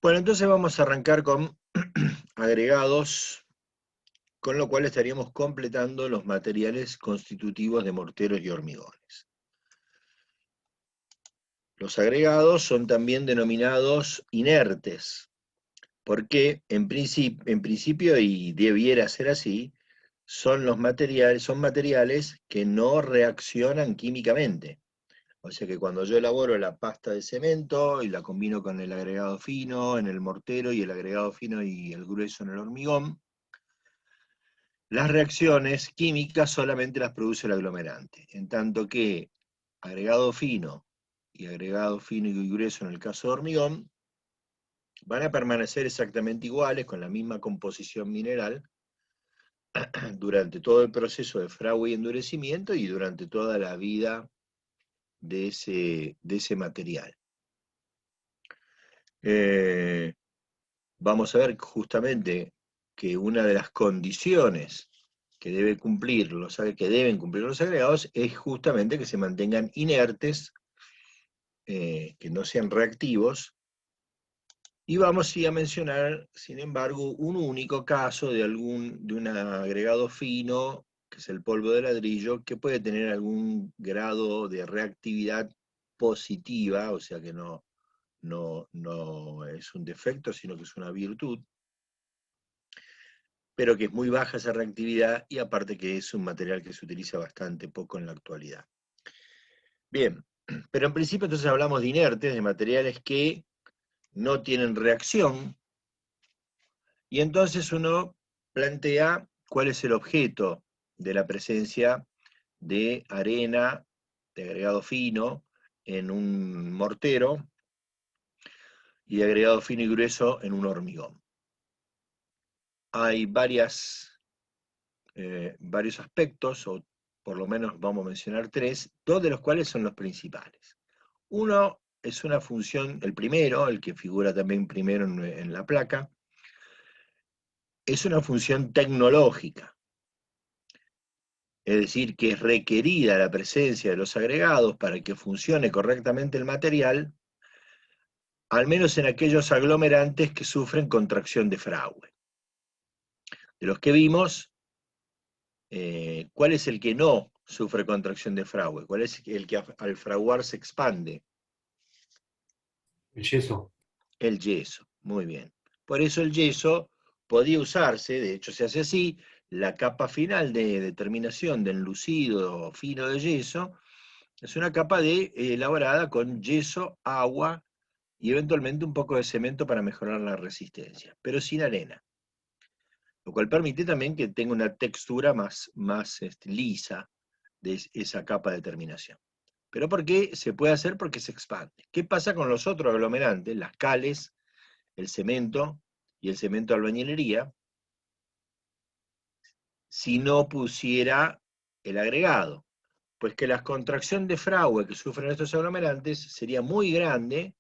Bueno, entonces vamos a arrancar con agregados, con lo cual estaríamos completando los materiales constitutivos de morteros y hormigones. Los agregados son también denominados inertes, porque en principio, y debiera ser así, son materiales que no reaccionan químicamente. O sea que cuando yo elaboro la pasta de cemento y la combino con el agregado fino en el mortero y el agregado fino y el grueso en el hormigón, las reacciones químicas solamente las produce el aglomerante, en tanto que agregado fino y grueso en el caso de hormigón van a permanecer exactamente iguales, con la misma composición mineral, durante todo el proceso de fragua y endurecimiento y durante toda la vida de ese material. Vamos a ver justamente que una de las condiciones que deben cumplir los agregados es justamente que se mantengan inertes, que no sean reactivos, y vamos a mencionar, sin embargo, un único caso de un agregado fino, que es el polvo de ladrillo, que puede tener algún grado de reactividad positiva, o sea que no es un defecto, sino que es una virtud, pero que es muy baja esa reactividad y aparte que es un material que se utiliza bastante poco en la actualidad. Bien, pero en principio entonces hablamos de inertes, de materiales que no tienen reacción, y entonces uno plantea cuál es el objeto de la presencia de arena, de agregado fino, en un mortero, y de agregado fino y grueso en un hormigón. Hay varios aspectos, o por lo menos vamos a mencionar tres, dos de los cuales son los principales. Uno es una función, el primero, el que figura también primero en la placa, es una función tecnológica, es decir, que es requerida la presencia de los agregados para que funcione correctamente el material, al menos en aquellos aglomerantes que sufren contracción de fragua. De los que vimos, ¿cuál es el que no sufre contracción de fragua? ¿Cuál es el que al fraguar se expande? El yeso. El yeso, muy bien. Por eso el yeso podía usarse, de hecho se hace así, la capa final de terminación del enlucido fino de yeso, es una capa elaborada con yeso, agua y eventualmente un poco de cemento para mejorar la resistencia, pero sin arena. Lo cual permite también que tenga una textura más lisa de esa capa de terminación. ¿Pero por qué se puede hacer? Porque se expande. ¿Qué pasa con los otros aglomerantes, las cales, el cemento y el cemento de albañilería, si no pusiera el agregado? Pues que la contracción de fragua que sufren estos aglomerantes sería muy grande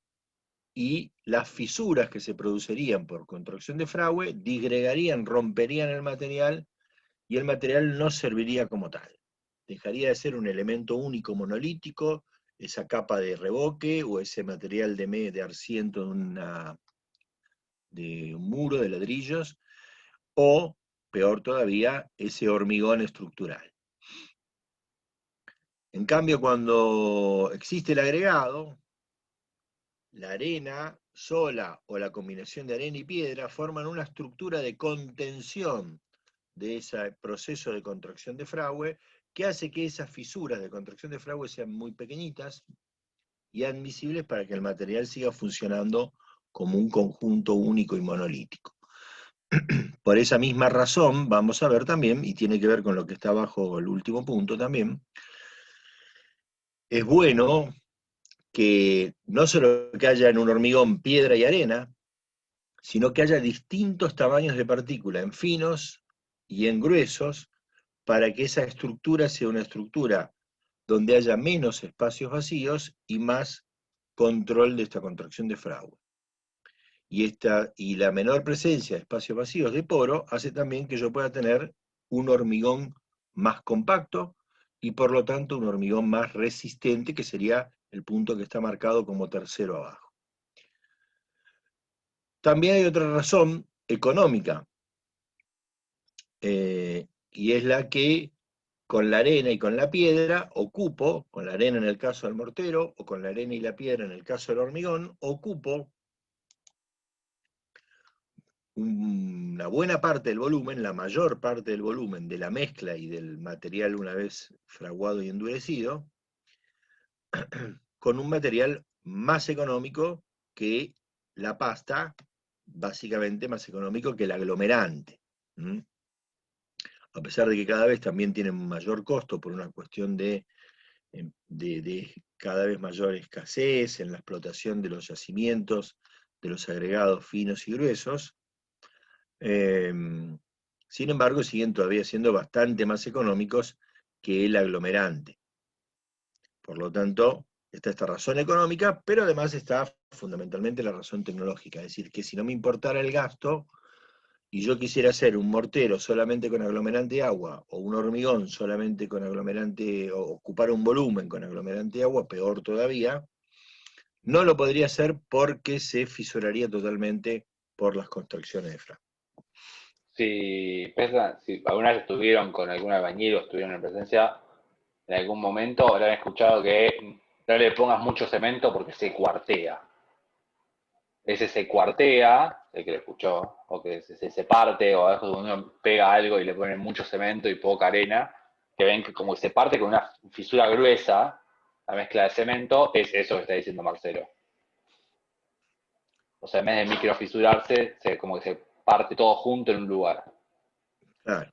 y las fisuras que se producirían por contracción de fragua disgregarían, romperían el material y el material no serviría como tal. Dejaría de ser un elemento único monolítico, esa capa de revoque o ese material de arciento de un muro de ladrillos, o, peor todavía, ese hormigón estructural. En cambio, cuando existe el agregado, la arena sola o la combinación de arena y piedra forman una estructura de contención de ese proceso de contracción de fragua, que hace que esas fisuras de contracción de fragua sean muy pequeñitas y admisibles para que el material siga funcionando como un conjunto único y monolítico. Por esa misma razón, vamos a ver también, y tiene que ver con lo que está abajo el último punto también, es bueno que no solo que haya en un hormigón piedra y arena, sino que haya distintos tamaños de partícula, en finos y en gruesos, para que esa estructura sea una estructura donde haya menos espacios vacíos y más control de esta contracción de fragua. Y la menor presencia de espacios vacíos de poro hace también que yo pueda tener un hormigón más compacto y por lo tanto un hormigón más resistente, que sería el punto que está marcado como tercero abajo. También hay otra razón económica, y es la que con la arena y con la piedra ocupo, con la arena en el caso del mortero, o con la arena y la piedra en el caso del hormigón, ocupo una buena parte del volumen, la mayor parte del volumen de la mezcla y del material una vez fraguado y endurecido, con un material más económico que la pasta, básicamente más económico que el aglomerante. ¿Mm? A pesar de que cada vez también tienen mayor costo por una cuestión de cada vez mayor escasez en la explotación de los yacimientos, de los agregados finos y gruesos. Sin embargo, siguen todavía siendo bastante más económicos que el aglomerante. Por lo tanto, está esta razón económica, pero además está fundamentalmente la razón tecnológica. Es decir, que si no me importara el gasto y yo quisiera hacer un mortero solamente con aglomerante de agua, o un hormigón solamente con aglomerante, o ocupar un volumen con aglomerante de agua, peor todavía, no lo podría hacer porque se fisuraría totalmente por las construcciones de Frank. Si alguna vez estuvieron con algún albañil o estuvieron en presencia, en algún momento habrán escuchado que no le pongas mucho cemento porque se cuartea. Ese se cuartea, el que lo escuchó, o que se parte, o a veces uno pega algo y le ponen mucho cemento y poca arena, que ven que como se parte con una fisura gruesa, la mezcla de cemento, es eso que está diciendo Marcelo. O sea, en vez de microfisurarse, como que se parte todo junto en un lugar. Claro.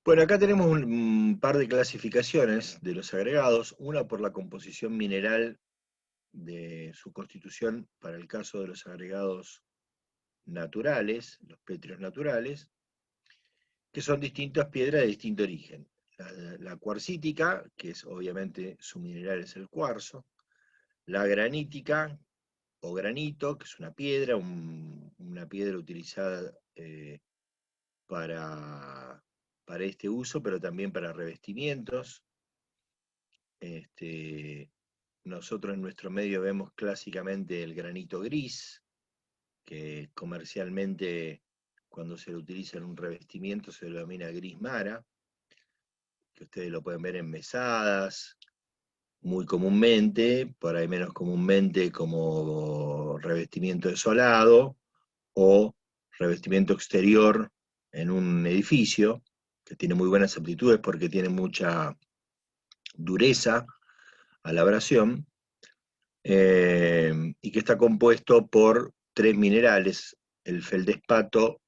Bueno, acá tenemos un par de clasificaciones de los agregados, una por la composición mineral de su constitución para el caso de los agregados naturales, los pétreos naturales, que son distintas piedras de distinto origen. La cuarcítica, que es obviamente su mineral es el cuarzo, la granítica o granito, que es una piedra, una piedra utilizada para este uso, pero también para revestimientos. Nosotros en nuestro medio vemos clásicamente el granito gris, que comercialmente cuando se lo utiliza en un revestimiento se lo denomina gris mara, que ustedes lo pueden ver en mesadas, muy comúnmente, por ahí menos comúnmente como revestimiento de solado o revestimiento exterior en un edificio, que tiene muy buenas aptitudes porque tiene mucha dureza a la abrasión, y que está compuesto por 3 minerales, el feldespato,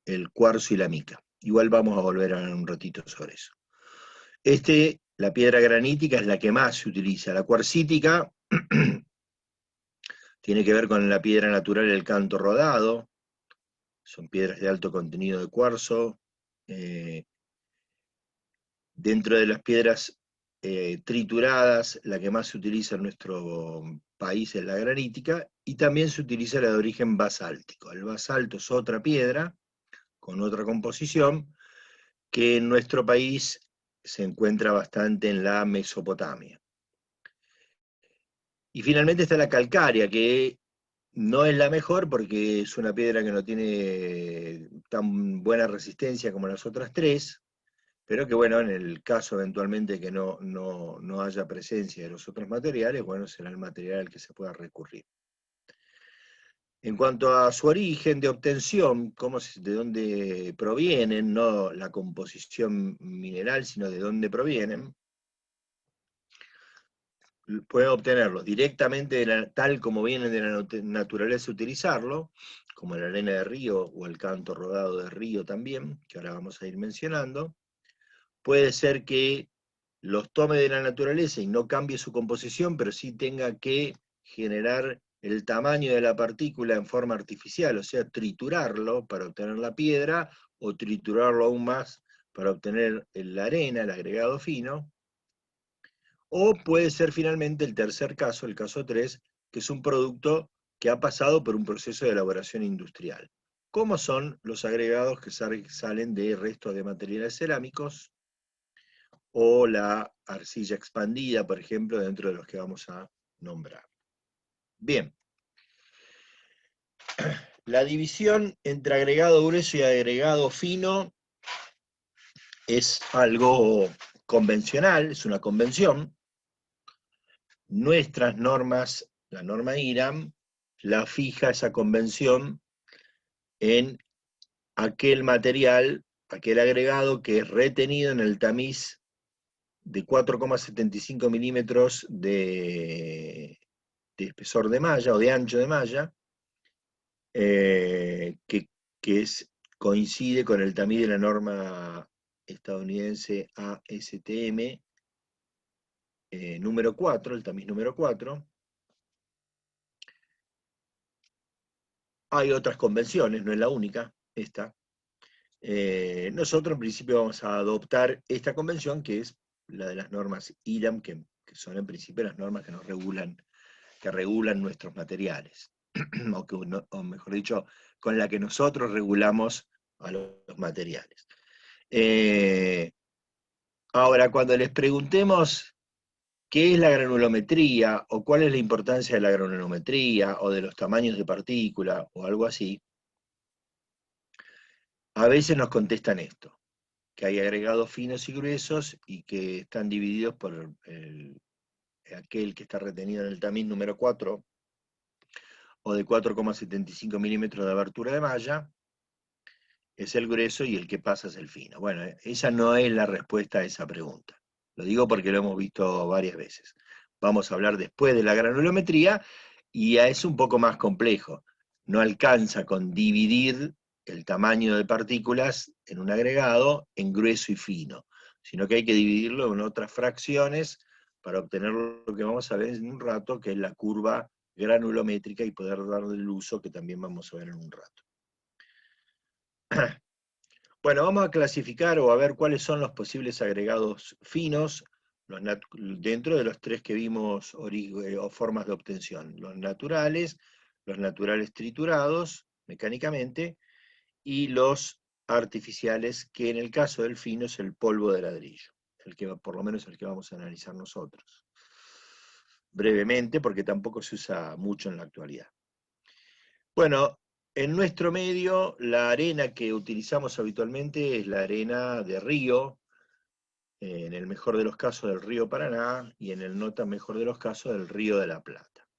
el cuarzo y la mica. Igual vamos a volver a un ratito sobre eso. La piedra granítica es la que más se utiliza. La cuarcítica tiene que ver con la piedra natural del canto rodado, son piedras de alto contenido de cuarzo. Dentro de las piedras trituradas, la que más se utiliza en nuestro país es la granítica, y también se utiliza la de origen basáltico. El basalto es otra piedra, con otra composición, que en nuestro país se encuentra bastante en la Mesopotamia. Y finalmente está la calcárea, que no es la mejor porque es una piedra que no tiene tan buena resistencia como las otras tres, pero que bueno, en el caso eventualmente que no haya presencia de los otros materiales, bueno, será el material al que se pueda recurrir. En cuanto a su origen de obtención, de dónde provienen, no la composición mineral, sino de dónde provienen, pueden obtenerlos directamente tal como vienen de la naturaleza utilizarlo, como la arena de río o el canto rodado de río también, que ahora vamos a ir mencionando. Puede ser que los tome de la naturaleza y no cambie su composición, pero sí tenga que generar el tamaño de la partícula en forma artificial, o sea, triturarlo para obtener la piedra, o triturarlo aún más para obtener la arena, el agregado fino. O puede ser finalmente el tercer caso, el caso 3, que es un producto que ha pasado por un proceso de elaboración industrial. ¿Cómo son los agregados que salen de restos de materiales cerámicos? O la arcilla expandida, por ejemplo, dentro de los que vamos a nombrar. Bien. La división entre agregado grueso y agregado fino es algo convencional, es una convención. Nuestras normas, la norma IRAM, la fija esa convención en aquel material, aquel agregado que es retenido en el tamiz de 4,75 milímetros de espesor de malla o de ancho de malla, que coincide con el tamiz de la norma estadounidense ASTM número 4, el tamiz número 4. Hay otras convenciones, no es la única, esta. Nosotros en principio vamos a adoptar esta convención, que es la de las normas IRAM, que son en principio las normas que regulan nuestros materiales, o mejor dicho, con la que nosotros regulamos a los materiales. Ahora, cuando les preguntemos qué es la granulometría, o cuál es la importancia de la granulometría, o de los tamaños de partícula, o algo así, a veces nos contestan esto, que hay agregados finos y gruesos, y que están divididos por aquel que está retenido en el tamiz número 4, o de 4,75 milímetros de abertura de malla, es el grueso y el que pasa es el fino. Bueno, esa no es la respuesta a esa pregunta. Lo digo porque lo hemos visto varias veces. Vamos a hablar después de la granulometría y es un poco más complejo. No alcanza con dividir el tamaño de partículas en un agregado en grueso y fino, sino que hay que dividirlo en otras fracciones para obtener lo que vamos a ver en un rato, que es la curva granulométrica, y poder darle el uso que también vamos a ver en un rato. Bueno, vamos a clasificar o a ver cuáles son los posibles agregados finos dentro de los tres que vimos o formas de obtención. Los naturales triturados mecánicamente, y los artificiales, que en el caso del fino es el polvo de ladrillo, por lo menos el que vamos a analizar nosotros. Brevemente, porque tampoco se usa mucho en la actualidad. Bueno, en nuestro medio, la arena que utilizamos habitualmente es la arena de río, en el mejor de los casos del río Paraná, y en el no tan mejor de los casos del río de la Plata.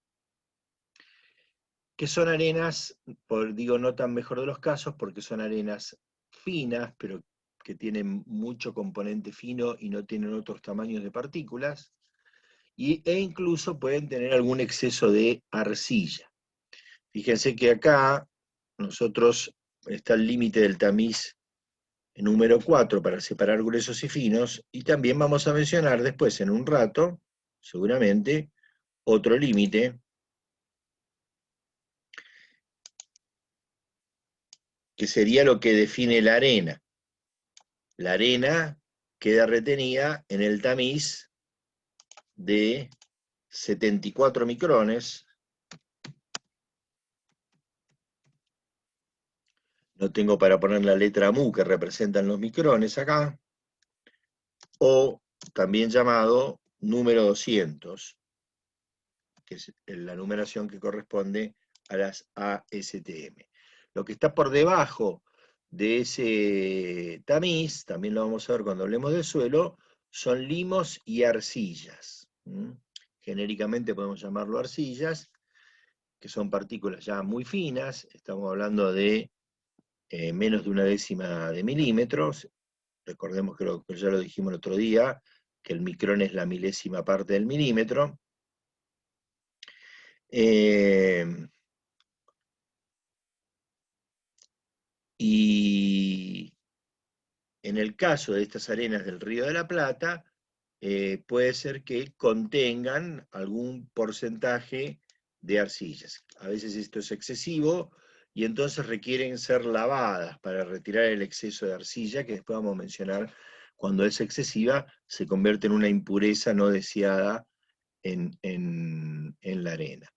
Que son arenas, digo no tan mejor de los casos, porque son arenas finas, pero que tienen mucho componente fino y no tienen otros tamaños de partículas, e incluso pueden tener algún exceso de arcilla. Fíjense que acá nosotros está el límite del tamiz número 4 para separar gruesos y finos, y también vamos a mencionar después en un rato, seguramente, otro límite, que sería lo que define la arena. La arena queda retenida en el tamiz de 74 micrones. No tengo para poner la letra mu que representan los micrones acá, o también llamado número 200, que es la numeración que corresponde a las ASTM. Lo que está por debajo de ese tamiz, también lo vamos a ver cuando hablemos del suelo, son limos y arcillas. Genéricamente podemos llamarlo arcillas, que son partículas ya muy finas, estamos hablando de menos de 1/10 de milímetros. Recordemos que ya lo dijimos el otro día, que el micrón es la milésima parte del milímetro. Y en el caso de estas arenas del Río de la Plata, puede ser que contengan algún porcentaje de arcillas. A veces esto es excesivo, y entonces requieren ser lavadas para retirar el exceso de arcilla, que después vamos a mencionar. Cuando es excesiva, se convierte en una impureza no deseada en la arena.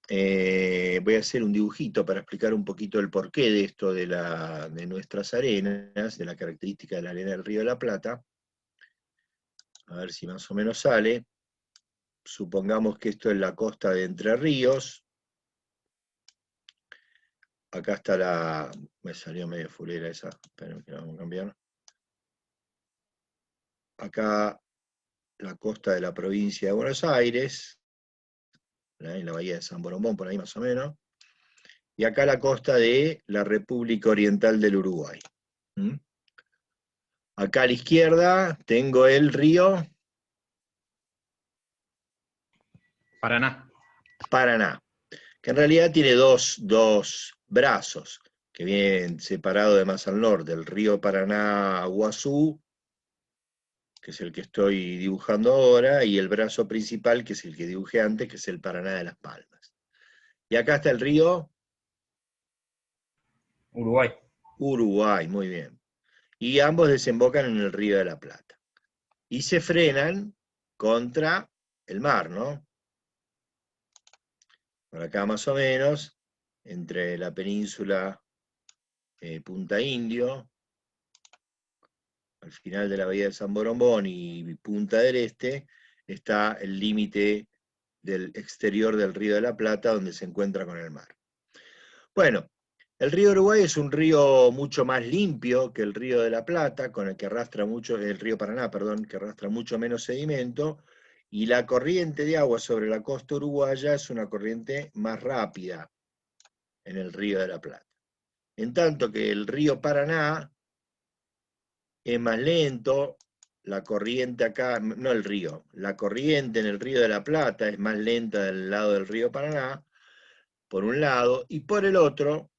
Voy a hacer un dibujito para explicar un poquito el porqué de esto de nuestras arenas, de la característica de la arena del Río de la Plata. A ver si más o menos sale. supongamos que esto es la costa de Entre Ríos. Acá está la... Me salió medio fulera esa, esperen que la vamos a cambiar. Acá la costa de la provincia de Buenos Aires, en la bahía de San Borombón, por ahí más o menos. Y acá la costa de la República Oriental del Uruguay. ¿Mm? Acá a la izquierda tengo el río Paraná. Paraná, que en realidad tiene dos brazos, que vienen separados de más al norte, el río Paraná-Guazú, que es el que estoy dibujando ahora, y el brazo principal, que es el que dibujé antes, que es el Paraná de Las Palmas. Y acá está el río Uruguay. Uruguay, muy bien. Y ambos desembocan en el río de la Plata. Y se frenan contra el mar, ¿no? Por acá más o menos, entre la península Punta Indio, al final de la bahía de San Borombón y Punta del Este, está el límite del exterior del río de la Plata, donde se encuentra con el mar. Bueno, el río Uruguay es un río mucho más limpio que el río de la Plata, con el que arrastra mucho, el río Paraná, perdón, que arrastra mucho menos sedimento, y la corriente de agua sobre la costa uruguaya es una corriente más rápida en el río de la Plata. En tanto que el río Paraná es más lento, la corriente acá, no el río, la corriente en el río de la Plata es más lenta del lado del río Paraná, por un lado, y por el otro,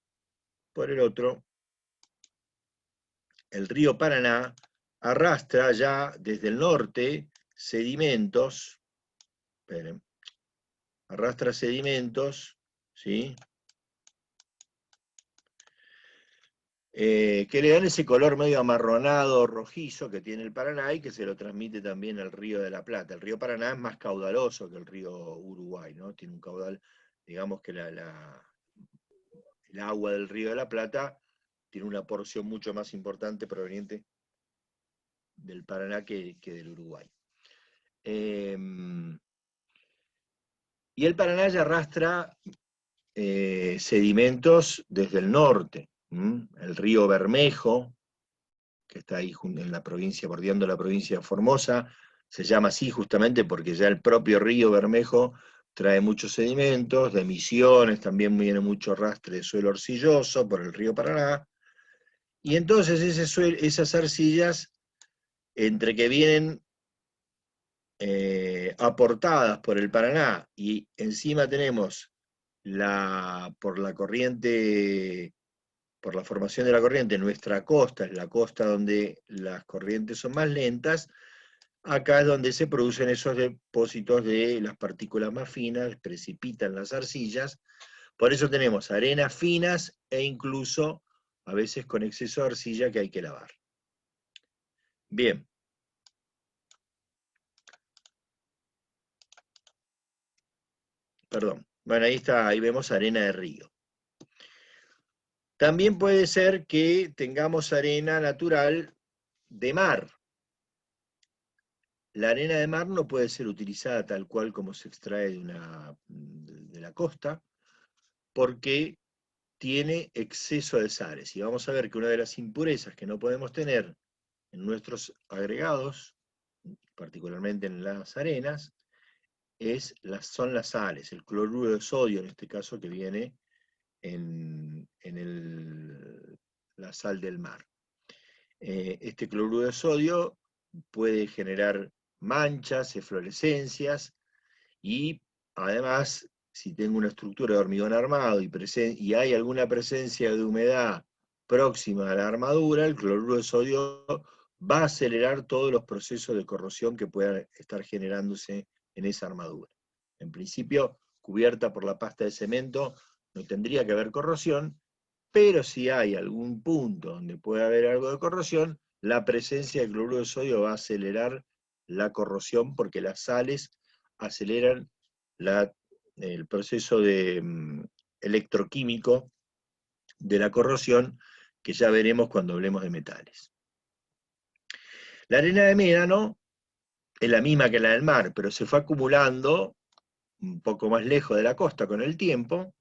el río Paraná arrastra ya desde el norte sedimentos, esperen, arrastra sedimentos, ¿sí? Que le dan ese color medio amarronado, rojizo que tiene el Paraná y que se lo transmite también al río de la Plata. El río Paraná es más caudaloso que el río Uruguay, ¿no? Tiene un caudal, digamos que el agua del río de la Plata tiene una porción mucho más importante proveniente del Paraná que del Uruguay. Y el Paraná ya arrastra sedimentos desde el norte. El río Bermejo, que está ahí en la provincia, bordeando la provincia de Formosa, se llama así justamente porque ya el propio río Bermejo trae muchos sedimentos, de Misiones también viene mucho arrastre de suelo arcilloso por el río Paraná, y entonces esas arcillas, entre que vienen aportadas por el Paraná, y encima tenemos por la corriente, por la formación de la corriente, nuestra costa es la costa donde las corrientes son más lentas, acá es donde se producen esos depósitos de las partículas más finas, precipitan las arcillas, por eso tenemos arenas finas e incluso a veces con exceso de arcilla que hay que lavar. Bien. Perdón. Bueno, ahí está, ahí vemos arena de río. También puede ser que tengamos arena natural de mar. La arena de mar no puede ser utilizada tal cual como se extrae de la costa, porque tiene exceso de sales. Y vamos a ver que una de las impurezas que no podemos tener en nuestros agregados, particularmente en las arenas, son las sales, el cloruro de sodio en este caso que viene en la sal del mar. Este cloruro de sodio puede generar manchas, eflorescencias, y además, si tengo una estructura de hormigón armado y hay alguna presencia de humedad próxima a la armadura, el cloruro de sodio va a acelerar todos los procesos de corrosión que puedan estar generándose en esa armadura. En principio, cubierta por la pasta de cemento, no tendría que haber corrosión, pero si hay algún punto donde puede haber algo de corrosión, la presencia de cloruro de sodio va a acelerar la corrosión porque las sales aceleran el proceso electroquímico de la corrosión, que ya veremos cuando hablemos de metales. La arena de médano es la misma que la del mar, pero se fue acumulando un poco más lejos de la costa con el tiempo.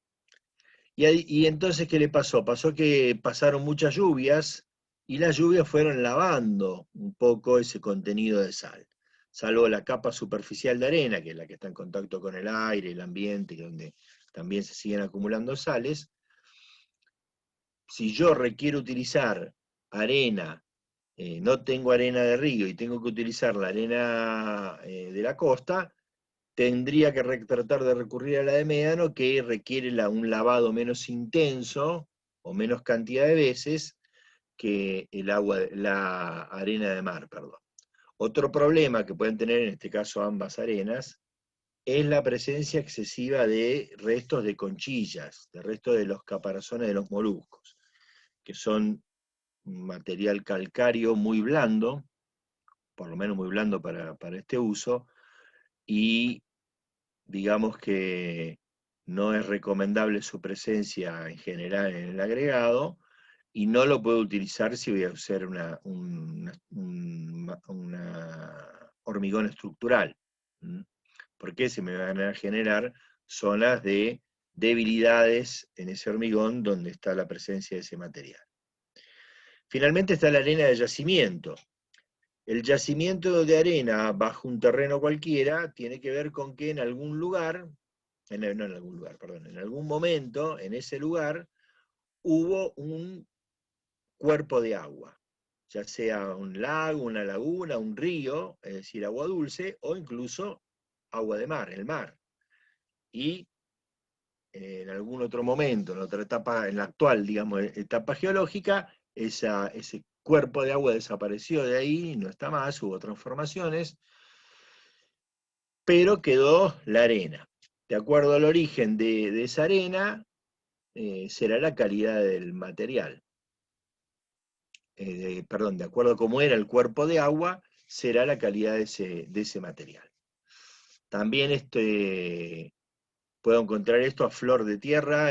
Y entonces, ¿qué le pasó? Pasó que pasaron muchas lluvias y las lluvias fueron lavando un poco ese contenido de sal. Salvo la capa superficial de arena, que es la que está en contacto con el aire, el ambiente, donde también se siguen acumulando sales. Si yo requiero utilizar arena, no tengo arena de río y tengo que utilizar la arena de la costa, tendría que tratar de recurrir a la de médano, que requiere un lavado menos intenso o menos cantidad de veces que la arena de mar, perdón. Otro problema que pueden tener en este caso ambas arenas es la presencia excesiva de restos de conchillas, de restos de los caparazones de los moluscos, que son un material calcáreo muy blando, por lo menos muy blando para este uso, y digamos que no es recomendable su presencia en general en el agregado, y no lo puedo utilizar si voy a usar un hormigón estructural, porque se me van a generar zonas de debilidades en ese hormigón donde está la presencia de ese material. Finalmente está la arena de yacimiento. El yacimiento de arena bajo un terreno cualquiera tiene que ver con que en algún lugar, en algún momento, en ese lugar, hubo un cuerpo de agua, ya sea un lago, una laguna, un río, es decir, agua dulce, o incluso agua de mar, el mar. Y en algún otro momento, en otra etapa, en la actual, digamos, etapa geológica, ese cuerpo de agua desapareció de ahí, no está más, hubo transformaciones, pero quedó la arena. De acuerdo al origen de esa arena, será la calidad del material. Perdón, de acuerdo a cómo era el cuerpo de agua, será la calidad de ese material. También puedo encontrar esto a flor de tierra,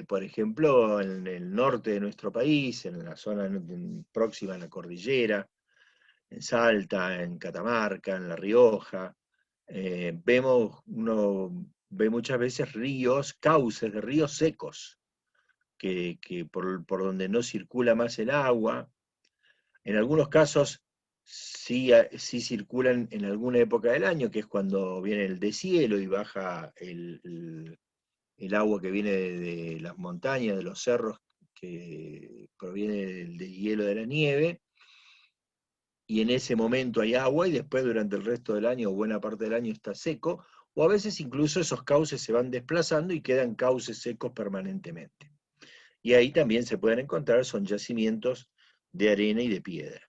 por ejemplo, en el norte de nuestro país, en la zona próxima a la cordillera, en Salta, en Catamarca, en La Rioja. Uno ve muchas veces ríos, cauces de ríos secos, que por donde no circula más el agua. En algunos casos sí circulan en alguna época del año, que es cuando viene el deshielo y baja el agua que viene de las montañas, de los cerros, que proviene del hielo de la nieve, y en ese momento hay agua y después durante el resto del año o buena parte del año está seco, o a veces incluso esos cauces se van desplazando y quedan cauces secos permanentemente. Y ahí también se pueden encontrar, son yacimientos de arena y de piedra.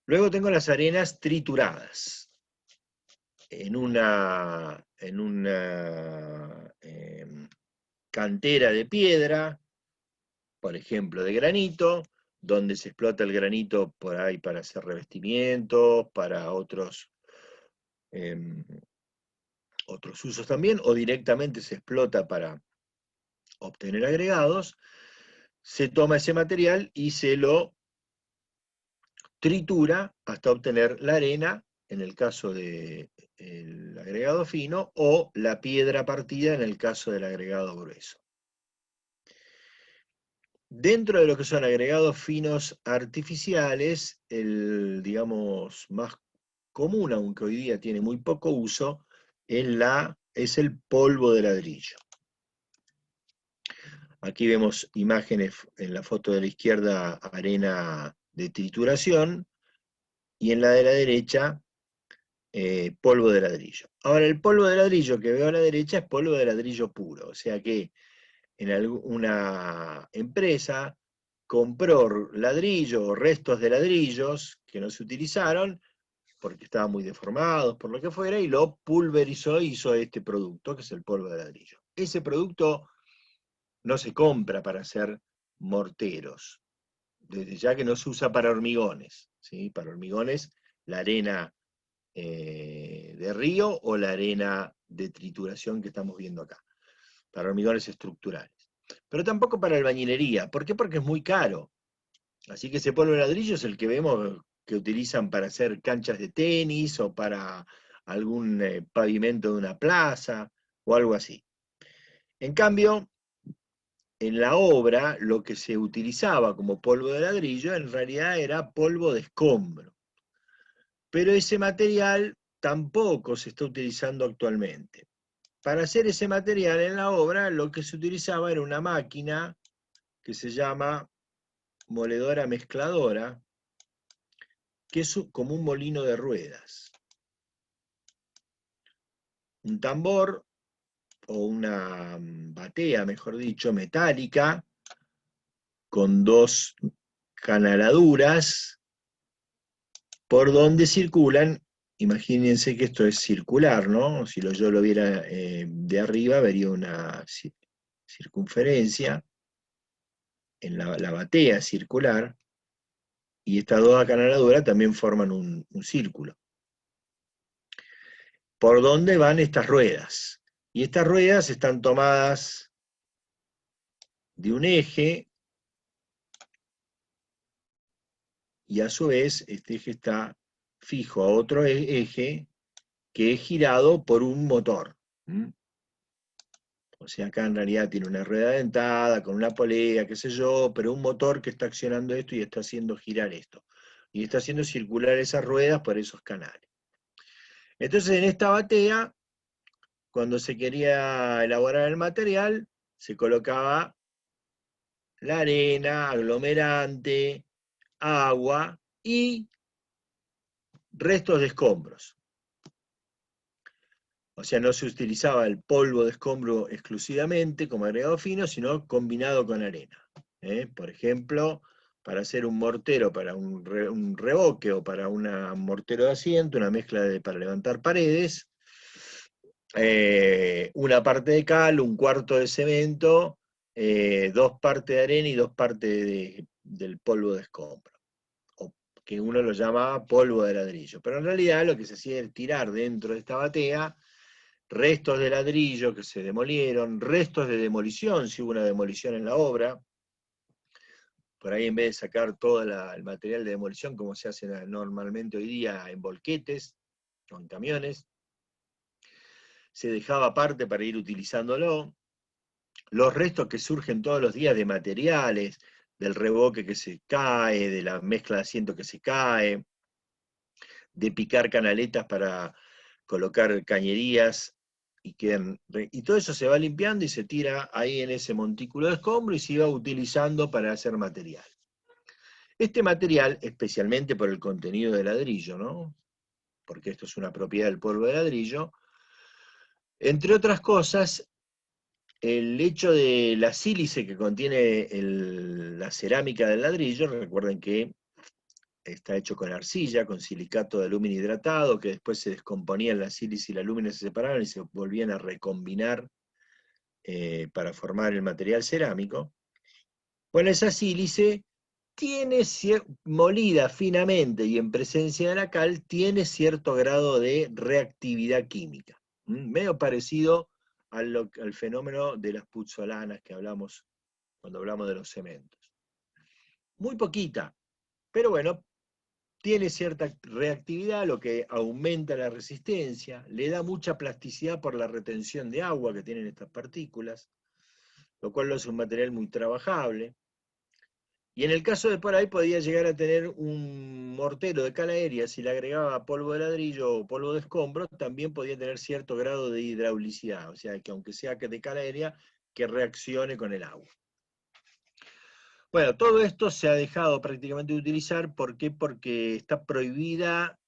Luego tengo las arenas trituradas. En una cantera de piedra, por ejemplo de granito, donde se explota el granito por ahí para hacer revestimientos, para otros usos también, o directamente se explota para obtener agregados. Se toma ese material y se lo tritura hasta obtener la arena, en el caso del agregado fino, o la piedra partida en el caso del agregado grueso. Dentro de lo que son agregados finos artificiales, el, digamos, más común, aunque hoy día tiene muy poco uso, es el polvo de ladrillo. Aquí vemos imágenes en la foto de la izquierda, arena de trituración, y en la de la derecha, polvo de ladrillo. Ahora, el polvo de ladrillo que veo a la derecha es polvo de ladrillo puro, o sea que en alguna empresa compró ladrillo o restos de ladrillos que no se utilizaron porque estaban muy deformados, por lo que fuera, y lo pulverizó y hizo este producto, que es el polvo de ladrillo. Ese producto no se compra para hacer morteros, desde ya que no se usa para hormigones, ¿sí? Para hormigones, la arena de río o la arena de trituración que estamos viendo acá, para hormigones estructurales. Pero tampoco para albañilería. ¿Por qué? Porque es muy caro. Así que ese polvo de ladrillo es el que vemos que utilizan para hacer canchas de tenis o para algún pavimento de una plaza o algo así. En cambio, en la obra lo que se utilizaba como polvo de ladrillo en realidad era polvo de escombro. Pero ese material tampoco se está utilizando actualmente. Para hacer ese material en la obra lo que se utilizaba era una máquina que se llama moledora mezcladora, que es como un molino de ruedas. Un tambor o una batea, mejor dicho, metálica, con dos canaladuras por donde circulan. Imagínense que esto es circular, ¿no? Si yo lo viera de arriba, vería una circunferencia en la batea circular, y estas dos acanaladuras también forman un círculo. ¿Por dónde van estas ruedas? Y estas ruedas están tomadas de un eje, y a su vez este eje está fijo a otro eje que es girado por un motor. O sea, acá en realidad tiene una rueda dentada, con una polea, qué sé yo, pero un motor que está accionando esto y está haciendo girar esto. Y está haciendo circular esas ruedas por esos canales. Entonces, en esta batea, cuando se quería elaborar el material, se colocaba la arena, aglomerante, agua y restos de escombros. O sea, no se utilizaba el polvo de escombro exclusivamente como agregado fino, sino combinado con arena. Por ejemplo, para hacer un mortero, para un revoque o para un mortero de asiento, una mezcla para levantar paredes, una parte de cal, un cuarto de cemento, 2 partes de arena y 2 partes del polvo de escombro, o que uno lo llama polvo de ladrillo. Pero en realidad lo que se hacía era tirar dentro de esta batea restos de ladrillo que se demolieron, restos de demolición, si hubo una demolición en la obra. Por ahí, en vez de sacar todo el material de demolición, como se hace normalmente hoy día en volquetes o en camiones, se dejaba parte para ir utilizándolo. Los restos que surgen todos los días de materiales, del revoque que se cae, de la mezcla de asiento que se cae, de picar canaletas para colocar cañerías, y todo eso se va limpiando y se tira ahí en ese montículo de escombro y se iba utilizando para hacer material. Este material, especialmente por el contenido de ladrillo, ¿no? Porque esto es una propiedad del polvo de ladrillo, entre otras cosas, el hecho de la sílice que contiene la cerámica del ladrillo, recuerden que está hecho con arcilla, con silicato de aluminio hidratado, que después se descomponían la sílice y la alúmina, se separaban y se volvían a recombinar para formar el material cerámico. Bueno, esa sílice tiene, molida finamente y en presencia de la cal, tiene cierto grado de reactividad química. Medio parecido al fenómeno de las puzzolanas que hablamos cuando hablamos de los cementos. Muy poquita, pero bueno, tiene cierta reactividad, lo que aumenta la resistencia, le da mucha plasticidad por la retención de agua que tienen estas partículas, lo cual lo hace un material muy trabajable. Y en el caso de por ahí podía llegar a tener un mortero de cal aérea, si le agregaba polvo de ladrillo o polvo de escombro, también podía tener cierto grado de hidraulicidad, o sea que aunque sea de cal aérea, que reaccione con el agua. Bueno, todo esto se ha dejado prácticamente de utilizar. ¿Por qué? Porque está prohibida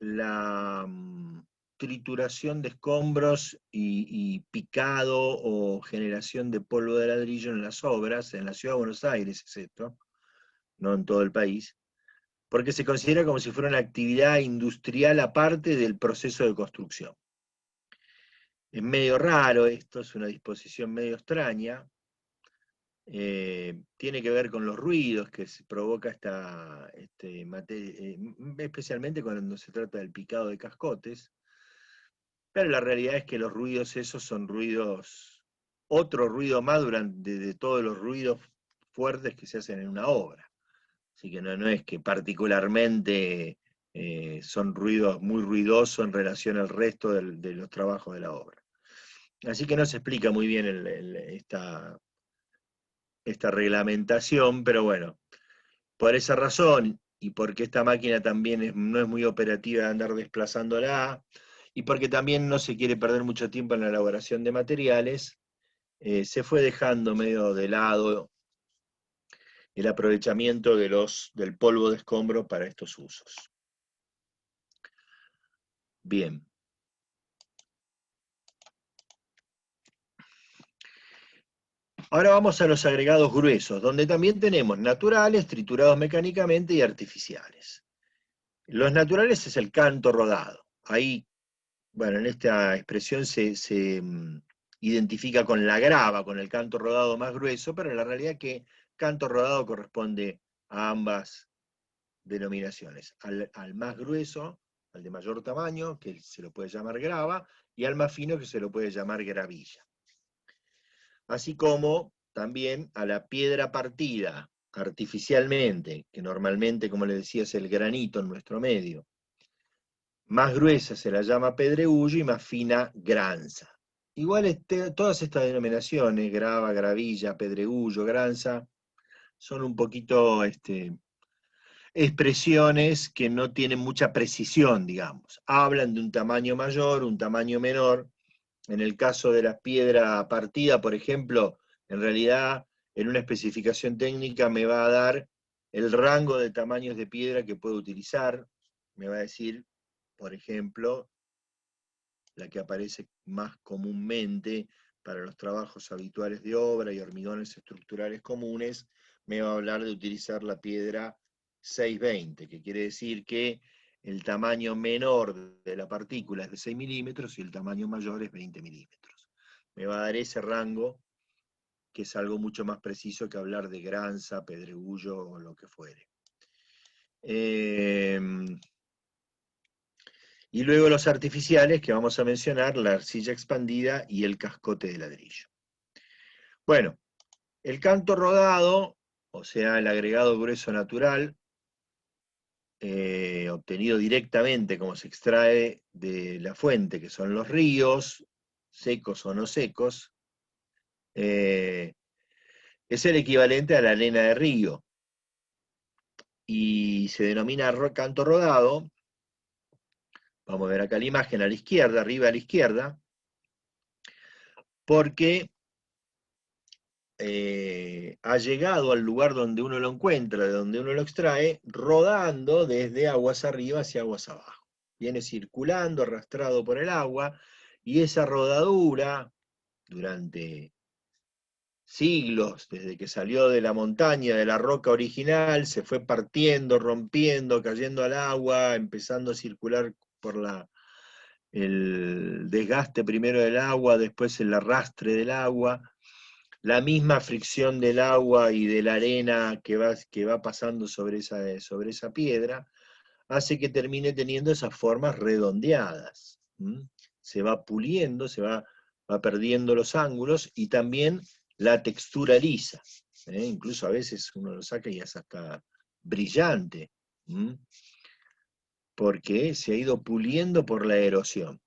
la trituración de escombros y picado o generación de polvo de ladrillo en las obras. En la ciudad de Buenos Aires es esto, no en todo el país, porque se considera como si fuera una actividad industrial aparte del proceso de construcción. Es medio raro esto, es una disposición medio extraña. Tiene que ver con los ruidos que se provoca especialmente cuando se trata del picado de cascotes, pero la realidad es que los ruidos esos son ruidos, otro ruido más de todos los ruidos fuertes que se hacen en una obra. Así que no es que particularmente son ruidos muy ruidosos en relación al resto de los trabajos de la obra. Así que no se explica muy bien esta reglamentación, pero bueno, por esa razón, y porque esta máquina también no es muy operativa de andar desplazándola, y porque también no se quiere perder mucho tiempo en la elaboración de materiales, se fue dejando medio de lado el aprovechamiento del polvo de escombro para estos usos. Bien. Ahora vamos a los agregados gruesos, donde también tenemos naturales, triturados mecánicamente y artificiales. Los naturales es el canto rodado. Ahí, bueno, en esta expresión se identifica con la grava, con el canto rodado más grueso, pero la realidad es que canto rodado corresponde a ambas denominaciones. Al más grueso, al de mayor tamaño, que se lo puede llamar grava, y al más fino, que se lo puede llamar gravilla. Así como también a la piedra partida artificialmente, que normalmente, como les decía, es el granito en nuestro medio. Más gruesa se la llama pedregullo y más fina granza. Igual todas estas denominaciones, grava, gravilla, pedregullo, granza, son un poquito expresiones que no tienen mucha precisión, digamos. Hablan de un tamaño mayor, un tamaño menor. En el caso de la piedra partida, por ejemplo, en realidad en una especificación técnica me va a dar el rango de tamaños de piedra que puedo utilizar. Me va a decir, por ejemplo, la que aparece más comúnmente para los trabajos habituales de obra y hormigones estructurales comunes, me va a hablar de utilizar la piedra 620, que quiere decir que el tamaño menor de la partícula es de 6 milímetros y el tamaño mayor es 20 milímetros. Me va a dar ese rango, que es algo mucho más preciso que hablar de granza, pedregullo o lo que fuere. Y luego los artificiales, que vamos a mencionar, la arcilla expandida y el cascote de ladrillo. Bueno, el canto rodado, o sea, el agregado grueso natural, obtenido directamente como se extrae de la fuente, que son los ríos, secos o no secos, es el equivalente a la arena de río. Y se denomina canto rodado. Vamos a ver acá la imagen a la izquierda, arriba a la izquierda, porque ha llegado al lugar donde uno lo encuentra, de donde uno lo extrae, rodando desde aguas arriba hacia aguas abajo. Viene circulando, arrastrado por el agua, y esa rodadura, durante siglos, desde que salió de la montaña, de la roca original, se fue partiendo, rompiendo, cayendo al agua, empezando a circular por el desgaste primero del agua, después el arrastre del agua, la misma fricción del agua y de la arena que va pasando sobre esa piedra, hace que termine teniendo esas formas redondeadas. Se va puliendo, va perdiendo los ángulos y también la textura lisa. Incluso a veces uno lo saca y es hasta brillante, porque se ha ido puliendo por la erosión.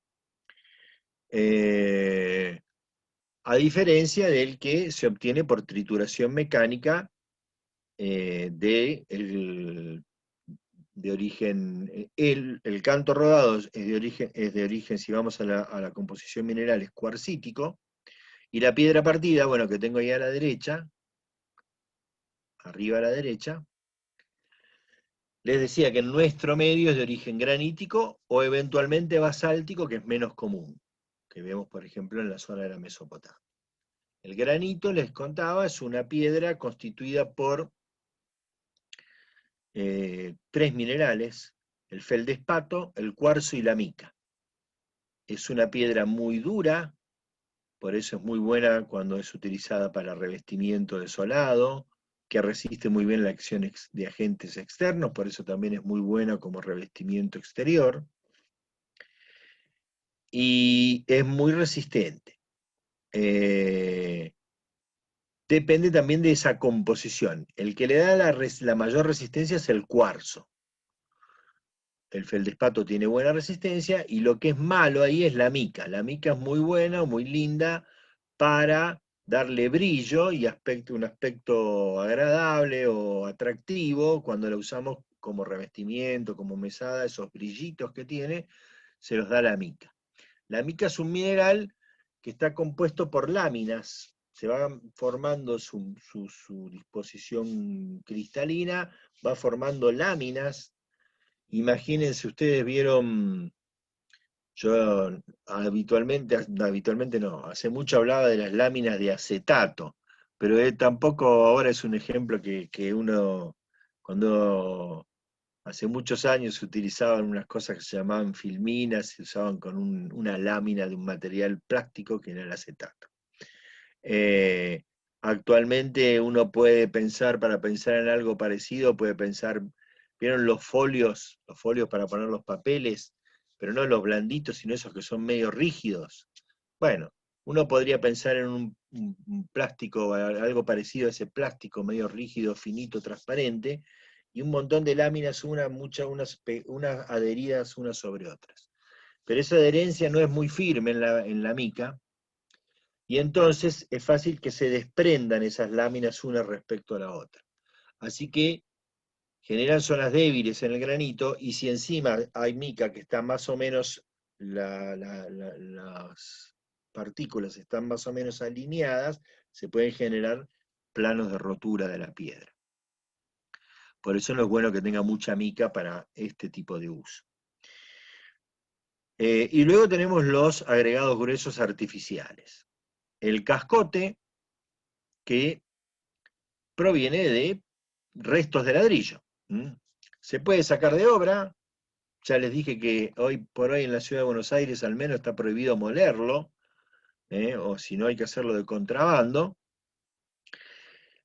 A diferencia del que se obtiene por trituración mecánica de origen, el canto rodado es de origen, si vamos a la composición mineral, es cuarcítico, y la piedra partida, bueno, que tengo ahí a la derecha, arriba a la derecha, les decía que en nuestro medio es de origen granítico o eventualmente basáltico, que es menos común, que vemos por ejemplo en la zona de la Mesopotamia. El granito, les contaba, es una piedra constituida por 3 minerales, el feldespato, el cuarzo y la mica. Es una piedra muy dura, por eso es muy buena cuando es utilizada para revestimiento desolado, que resiste muy bien la acción de agentes externos, por eso también es muy buena como revestimiento exterior, y es muy resistente. depende también de esa composición. El que le da la mayor resistencia es el cuarzo. El feldespato tiene buena resistencia, y lo que es malo ahí es la mica. La mica es muy buena, muy linda, para darle brillo y un aspecto agradable o atractivo cuando la usamos como revestimiento, como mesada. Esos brillitos que tiene, se los da la mica. La mica es un mineral que está compuesto por láminas, se va formando su disposición cristalina, va formando láminas. Imagínense, ustedes vieron, yo habitualmente no, hace mucho hablaba de las láminas de acetato, pero tampoco ahora es un ejemplo que uno, cuando hace muchos años se utilizaban unas cosas que se llamaban filminas, se usaban con una lámina de un material plástico que era el acetato. Actualmente uno puede pensar, para pensar en algo parecido, puede pensar, ¿vieron los folios para poner los papeles? Pero no los blanditos, sino esos que son medio rígidos. Bueno, uno podría pensar en un plástico, algo parecido a ese plástico medio rígido, finito, transparente, y un montón de láminas, unas adheridas unas sobre otras. Pero esa adherencia no es muy firme en la mica, y entonces es fácil que se desprendan esas láminas una respecto a la otra. Así que generan zonas débiles en el granito, y si encima hay mica que está más o menos, las partículas están más o menos alineadas, se pueden generar planos de rotura de la piedra. Por eso no es bueno que tenga mucha mica para este tipo de uso. Y luego tenemos los agregados gruesos artificiales. El cascote, que proviene de restos de ladrillo. Se puede sacar de obra. Ya les dije que hoy por hoy en la ciudad de Buenos Aires al menos está prohibido molerlo, o si no hay que hacerlo de contrabando.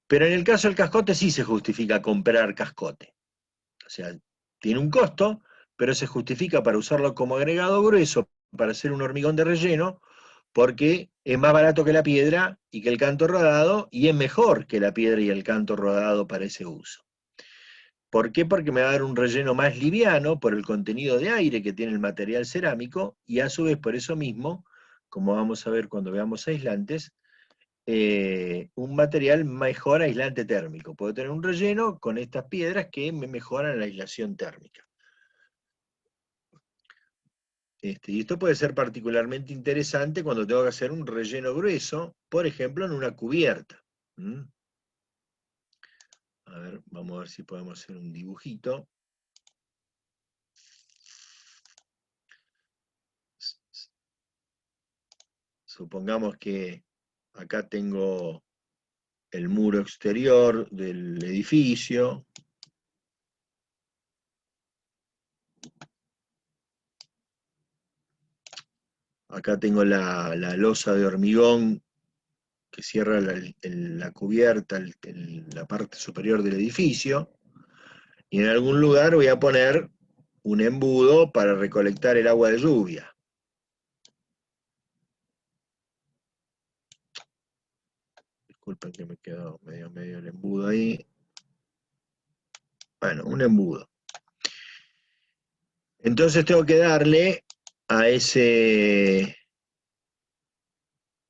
Pero en el caso del cascote sí se justifica comprar cascote. O sea, tiene un costo, pero se justifica para usarlo como agregado grueso, para hacer un hormigón de relleno, porque es más barato que la piedra y que el canto rodado, y es mejor que la piedra y el canto rodado para ese uso. ¿Por qué? Porque me va a dar un relleno más liviano por el contenido de aire que tiene el material cerámico, y a su vez por eso mismo, como vamos a ver cuando veamos aislantes, un material mejor aislante térmico. Puedo tener un relleno con estas piedras que me mejoran la aislación térmica. Y esto puede ser particularmente interesante cuando tengo que hacer un relleno grueso, por ejemplo en una cubierta. A ver, vamos a ver si podemos hacer un dibujito. Supongamos que acá tengo el muro exterior del edificio. Acá tengo la losa de hormigón que cierra la cubierta, la parte superior del edificio. Y en algún lugar voy a poner un embudo para recolectar el agua de lluvia. Disculpen que me quedó medio el embudo ahí. Bueno, un embudo. Entonces tengo que darle a ese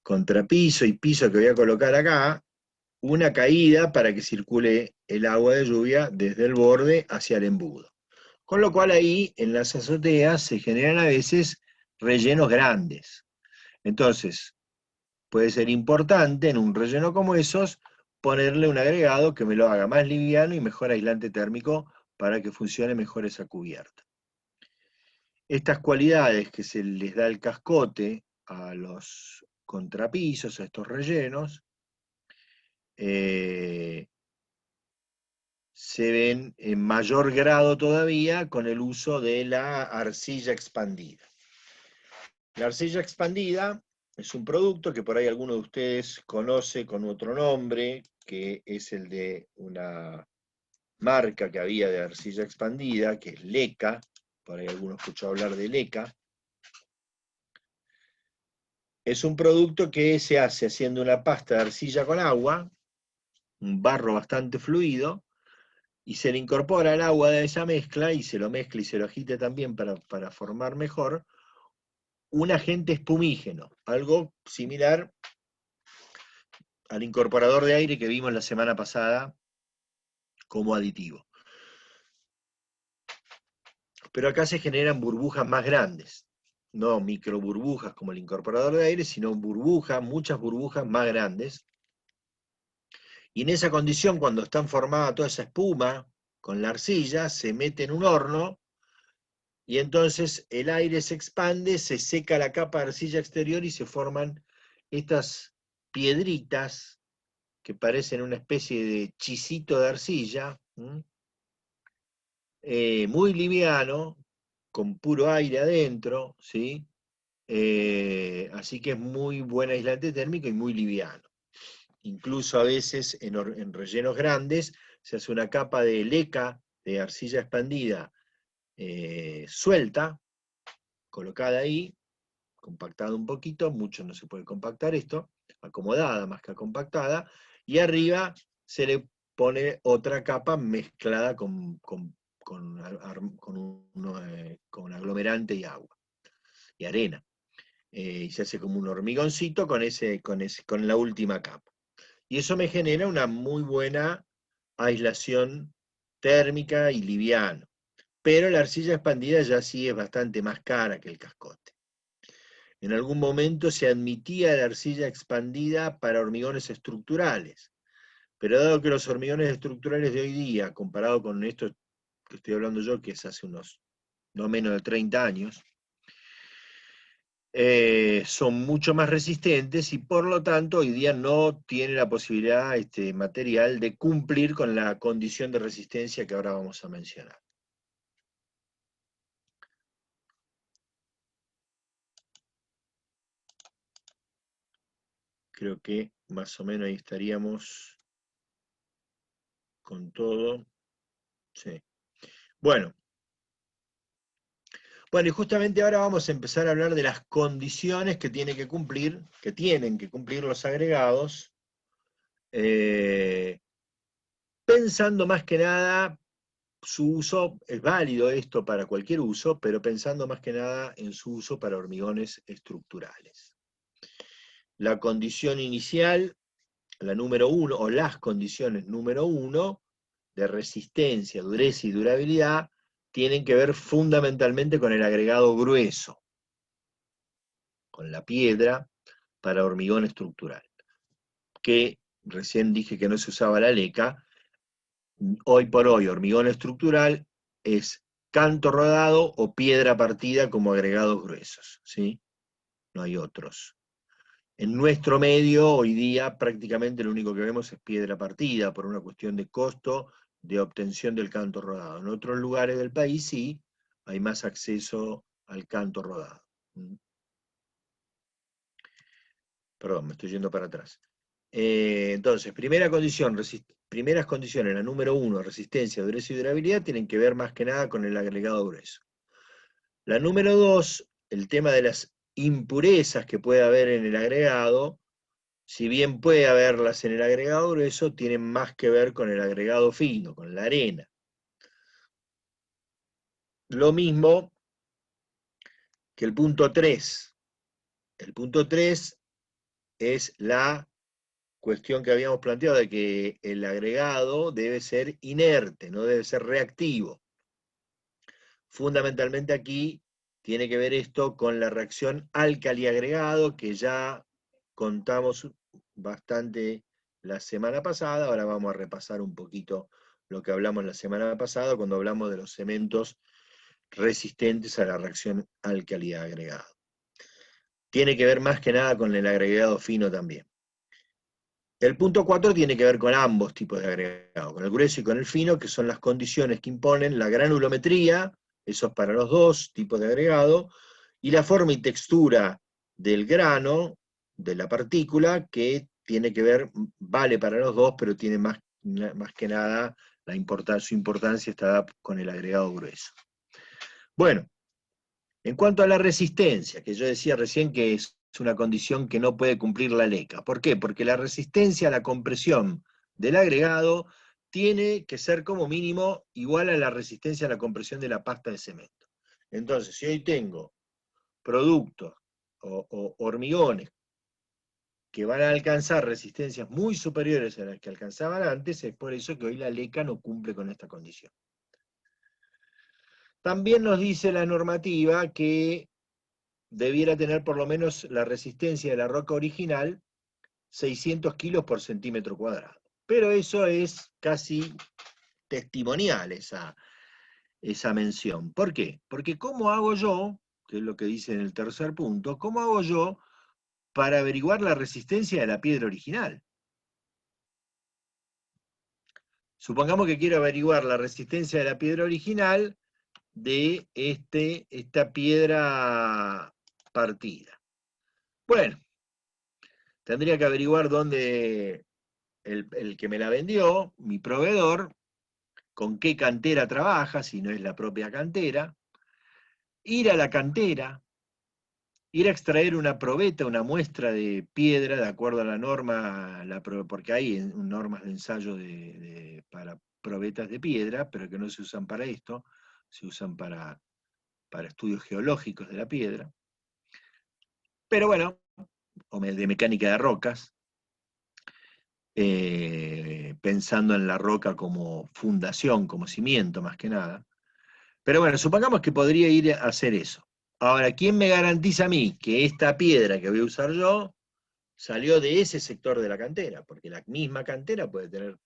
contrapiso y piso que voy a colocar acá una caída para que circule el agua de lluvia desde el borde hacia el embudo. Con lo cual ahí en las azoteas se generan a veces rellenos grandes. Entonces, puede ser importante en un relleno como esos ponerle un agregado que me lo haga más liviano y mejor aislante térmico para que funcione mejor esa cubierta. Estas cualidades que se les da el cascote a los contrapisos, a estos rellenos, se ven en mayor grado todavía con el uso de la arcilla expandida. La arcilla expandida es un producto que por ahí alguno de ustedes conoce con otro nombre, que es el de una marca que había de arcilla expandida, que es Leca. Por ahí alguno escuchó hablar de Leca. Es un producto que se hace haciendo una pasta de arcilla con agua, un barro bastante fluido, y se le incorpora el agua de esa mezcla, y se lo mezcla y se lo agite también para formar mejor, un agente espumígeno, algo similar al incorporador de aire que vimos la semana pasada como aditivo. Pero acá se generan burbujas más grandes, no microburbujas como el incorporador de aire, sino burbujas, muchas burbujas más grandes. Y en esa condición, cuando están formada toda esa espuma con la arcilla, se mete en un horno, y entonces el aire se expande, se seca la capa de arcilla exterior y se forman estas piedritas que parecen una especie de chisito de arcilla, muy liviano, con puro aire adentro, ¿sí? Así que es muy buen aislante térmico y muy liviano. Incluso a veces en rellenos grandes se hace una capa de leca de arcilla expandida suelta, colocada ahí, compactada un poquito, mucho no se puede compactar esto, acomodada más que compactada, y arriba se le pone otra capa mezclada con aglomerante y agua, y arena. Y se hace como un hormigoncito con la última capa. Y eso me genera una muy buena aislación térmica y liviano. Pero la arcilla expandida ya sí es bastante más cara que el cascote. En algún momento se admitía la arcilla expandida para hormigones estructurales, pero dado que los hormigones estructurales de hoy día, comparado con esto que estoy hablando yo, que es hace unos no menos de 30 años, son mucho más resistentes, y por lo tanto hoy día no tiene la posibilidad este material de cumplir con la condición de resistencia que ahora vamos a mencionar. Creo que más o menos ahí estaríamos con todo. Sí. Bueno, y justamente ahora vamos a empezar a hablar de las condiciones que tienen que cumplir los agregados, pensando más que nada su uso. Es válido esto para cualquier uso, pero pensando más que nada en su uso para hormigones estructurales. La condición inicial, la número 1, o las condiciones número 1, de resistencia, dureza y durabilidad, tienen que ver fundamentalmente con el agregado grueso, con la piedra para hormigón estructural, que recién dije que no se usaba la leca. Hoy por hoy hormigón estructural es canto rodado o piedra partida como agregados gruesos, ¿sí? No hay otros. En nuestro medio, hoy día, prácticamente lo único que vemos es piedra partida, por una cuestión de costo de obtención del canto rodado. En otros lugares del país sí, hay más acceso al canto rodado. Perdón, me estoy yendo para atrás. Entonces, primeras condiciones, la número 1, resistencia, dureza y durabilidad, tienen que ver más que nada con el agregado grueso. La número 2, el tema de las impurezas que puede haber en el agregado, si bien puede haberlas en el agregado grueso, tienen más que ver con el agregado fino, con la arena. Lo mismo que el punto 3. El punto 3 es la cuestión que habíamos planteado de que el agregado debe ser inerte, no debe ser reactivo. Fundamentalmente aquí tiene que ver esto con la reacción álcali-agregado, que ya contamos bastante la semana pasada. Ahora vamos a repasar un poquito lo que hablamos la semana pasada cuando hablamos de los cementos resistentes a la reacción álcali-agregado. Tiene que ver más que nada con el agregado fino también. El punto 4 tiene que ver con ambos tipos de agregado, con el grueso y con el fino, que son las condiciones que imponen la granulometría, eso es para los dos tipos de agregado, y la forma y textura del grano, de la partícula, que tiene que ver, vale para los dos, pero tiene más que nada su importancia está con el agregado grueso. Bueno, en cuanto a la resistencia, que yo decía recién que es una condición que no puede cumplir la leca. ¿Por qué? Porque la resistencia a la compresión del agregado tiene que ser como mínimo igual a la resistencia a la compresión de la pasta de cemento. Entonces, si hoy tengo productos o hormigones que van a alcanzar resistencias muy superiores a las que alcanzaban antes, es por eso que hoy la LECA no cumple con esta condición. También nos dice la normativa que debiera tener por lo menos la resistencia de la roca original 600 kilos por centímetro cuadrado. Pero eso es casi testimonial esa mención. ¿Por qué? Porque ¿cómo hago yo, que es lo que dice en el tercer punto, cómo hago yo para averiguar la resistencia de la piedra original? Supongamos que quiero averiguar la resistencia de la piedra original de esta piedra partida. Bueno, tendría que averiguar dónde el que me la vendió, mi proveedor, con qué cantera trabaja, si no es la propia cantera, ir a la cantera, ir a extraer una probeta, una muestra de piedra, de acuerdo a la norma, porque hay normas de ensayo para probetas de piedra, pero que no se usan para esto, se usan para estudios geológicos de la piedra. Pero bueno, o de mecánica de rocas, pensando en la roca como fundación, como cimiento más que nada. Pero bueno, supongamos que podría ir a hacer eso. Ahora, ¿quién me garantiza a mí que esta piedra que voy a usar yo salió de ese sector de la cantera? Porque la misma cantera puede tener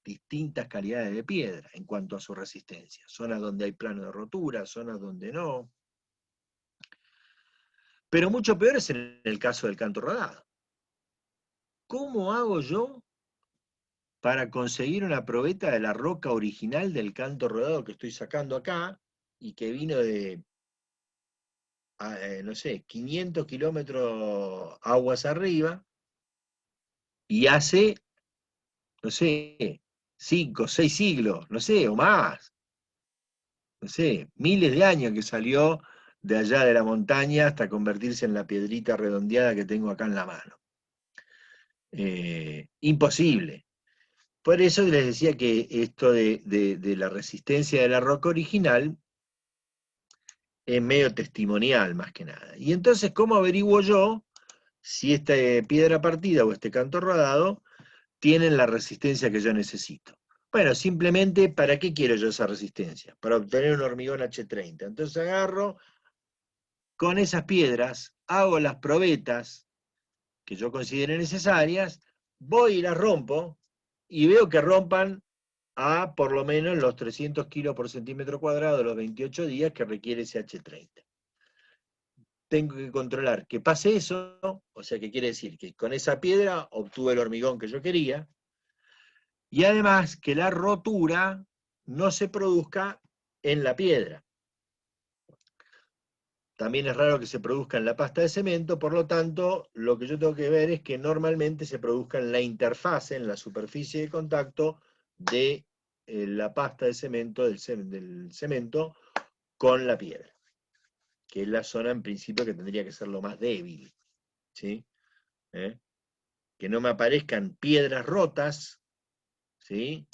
distintas calidades de piedra en cuanto a su resistencia. Zonas donde hay plano de rotura, zonas donde no. Pero mucho peor es en el caso del canto rodado. ¿Cómo hago yo para conseguir una probeta de la roca original del canto rodado que estoy sacando acá y que vino de, no sé, 500 kilómetros aguas arriba y hace, no sé, 5, 6 siglos, no sé, o más, no sé, miles de años que salió de allá de la montaña hasta convertirse en la piedrita redondeada que tengo acá en la mano? Imposible. Por eso les decía que esto de la resistencia de la roca original es medio testimonial más que nada. Y entonces, ¿cómo averiguo yo si esta piedra partida o este canto rodado tienen la resistencia que yo necesito? Bueno, simplemente, ¿para qué quiero yo esa resistencia? Para obtener un hormigón H30. Entonces agarro con esas piedras, hago las probetas que yo considere necesarias, voy y las rompo, y veo que rompan a por lo menos los 300 kilos por centímetro cuadrado de los 28 días que requiere ese H30. Tengo que controlar que pase eso, o sea que quiere decir que con esa piedra obtuve el hormigón que yo quería, y además que la rotura no se produzca en la piedra. También es raro que se produzca en la pasta de cemento, por lo tanto, lo que yo tengo que ver es que normalmente se produzca en la interfase, en la superficie de contacto de la pasta de cemento, del cemento, con la piedra, que es la zona en principio que tendría que ser lo más débil, ¿sí? Que no me aparezcan piedras rotas, ¿sí?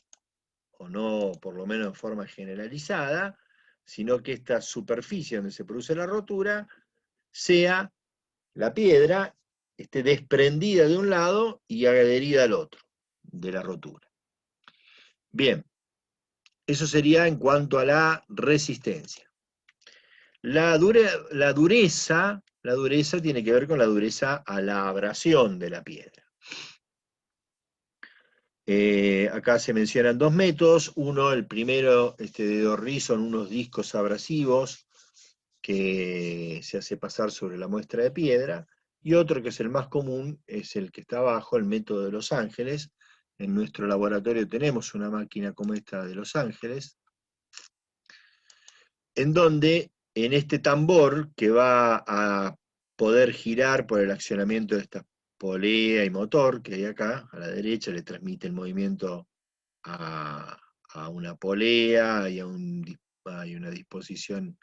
O no, por lo menos en forma generalizada, sino que esta superficie donde se produce la rotura sea la piedra, esté desprendida de un lado y adherida al otro de la rotura. Bien, eso sería en cuanto a la resistencia. La dureza tiene que ver con la dureza a la abrasión de la piedra. Acá se mencionan dos métodos. Uno, el primero, de Dorri, son unos discos abrasivos que se hace pasar sobre la muestra de piedra. Y otro, que es el más común, es el que está abajo, el método de Los Ángeles. En nuestro laboratorio tenemos una máquina como esta de Los Ángeles, en donde en este tambor, que va a poder girar por el accionamiento de esta polea y motor que hay acá, a la derecha, le transmite el movimiento a una polea y hay una disposición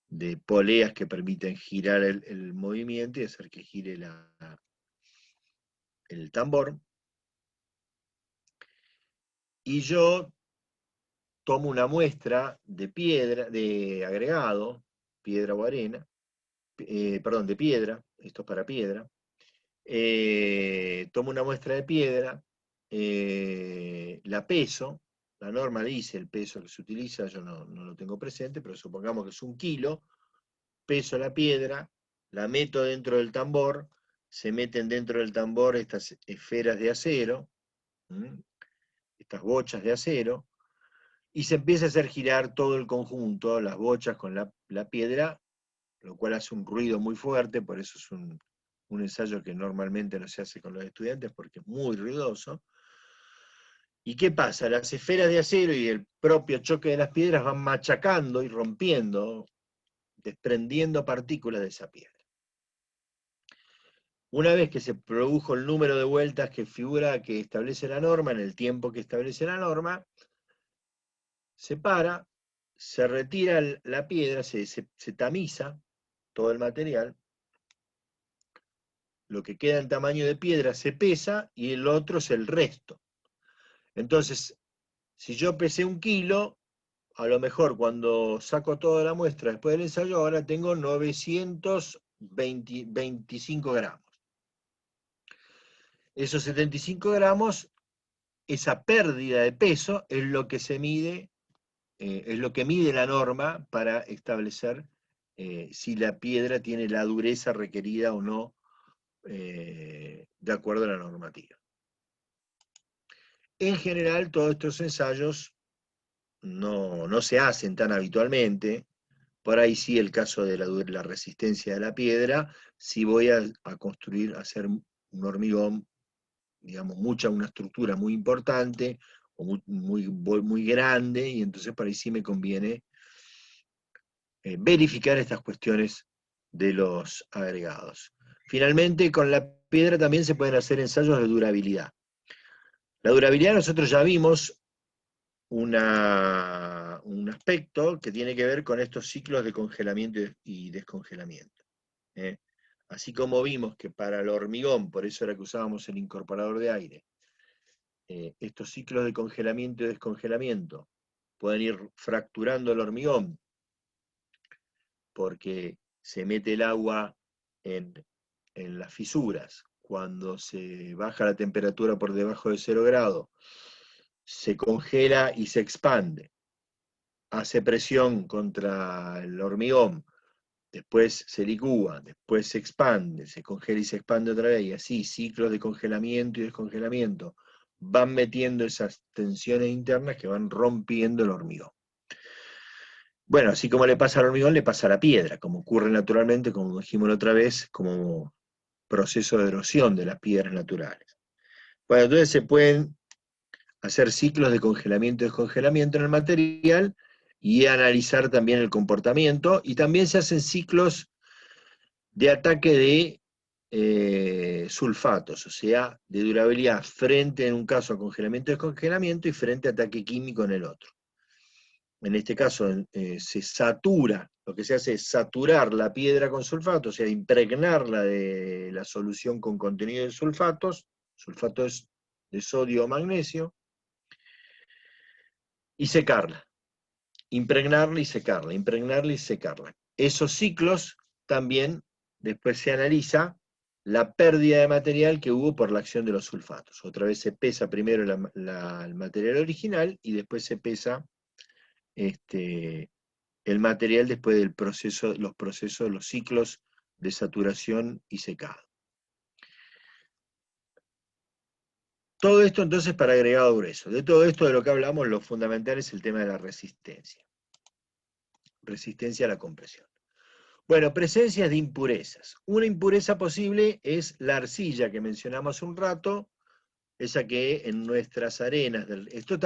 de poleas que permiten girar el movimiento y hacer que gire el tambor. y yo tomo una muestra de piedra, de agregado, piedra o arena, perdón, de piedra, esto es para piedra, tomo una muestra de piedra, la peso, la norma dice el peso que se utiliza, yo no lo tengo presente, pero supongamos que es 1 kilo, peso la piedra, la meto dentro del tambor, se meten dentro del tambor estas esferas de acero, estas bochas de acero, y se empieza a hacer girar todo el conjunto, las bochas con la piedra, lo cual hace un ruido muy fuerte, por eso es un ensayo que normalmente no se hace con los estudiantes, porque es muy ruidoso. ¿Y qué pasa? Las esferas de acero y el propio choque de las piedras van machacando y rompiendo, desprendiendo partículas de esa piedra. Una vez que se produjo el número de vueltas que figura, que establece la norma, en el tiempo que establece la norma, se para, se retira la piedra, se tamiza todo el material, lo que queda en tamaño de piedra se pesa y el otro es el resto. Entonces, si yo pesé 1 kilo, a lo mejor cuando saco toda la muestra después del ensayo, ahora tengo 925 gramos. Esos 75 gramos, esa pérdida de peso es lo que se mide, es lo que mide la norma para establecer si la piedra tiene la dureza requerida o no de acuerdo a la normativa. En general, todos estos ensayos no se hacen tan habitualmente. Por ahí sí el caso de la resistencia de la piedra, si voy a construir, a hacer un hormigón, digamos, una estructura muy importante, o muy grande, y entonces por ahí sí me conviene verificar estas cuestiones de los agregados. Finalmente, con la piedra también se pueden hacer ensayos de durabilidad. La durabilidad nosotros ya vimos un aspecto que tiene que ver con estos ciclos de congelamiento y descongelamiento. Así como vimos que para el hormigón, por eso era que usábamos el incorporador de aire, estos ciclos de congelamiento y descongelamiento pueden ir fracturando el hormigón porque se mete el agua en las fisuras. Cuando se baja la temperatura por debajo de 0 grados, se congela y se expande. Hace presión contra el hormigón, después se licúa, después se expande, se congela y se expande otra vez, y así ciclos de congelamiento y descongelamiento van metiendo esas tensiones internas que van rompiendo el hormigón. Bueno, así como le pasa al hormigón, le pasa a la piedra, como ocurre naturalmente, como dijimos la otra vez, como proceso de erosión de las piedras naturales. Bueno, entonces se pueden hacer ciclos de congelamiento y descongelamiento en el material y analizar también el comportamiento, y también se hacen ciclos de ataque de sulfatos, o sea, de durabilidad frente en un caso a congelamiento y descongelamiento y frente a ataque químico en el otro. En este caso se satura, lo que se hace es saturar la piedra con sulfato, o sea, impregnarla de la solución con contenido de sulfatos de sodio o magnesio, y secarla. Impregnarla y secarla, impregnarla y secarla. Esos ciclos también después se analiza la pérdida de material que hubo por la acción de los sulfatos. Otra vez se pesa primero el material original y después se pesa el material después del proceso, los ciclos de saturación y secado. Todo esto entonces para agregado grueso. De todo esto de lo que hablamos, lo fundamental es el tema de la resistencia. Resistencia a la compresión. Bueno, presencias de impurezas. Una impureza posible es la arcilla que mencionamos hace un rato, esa que en nuestras arenas, esto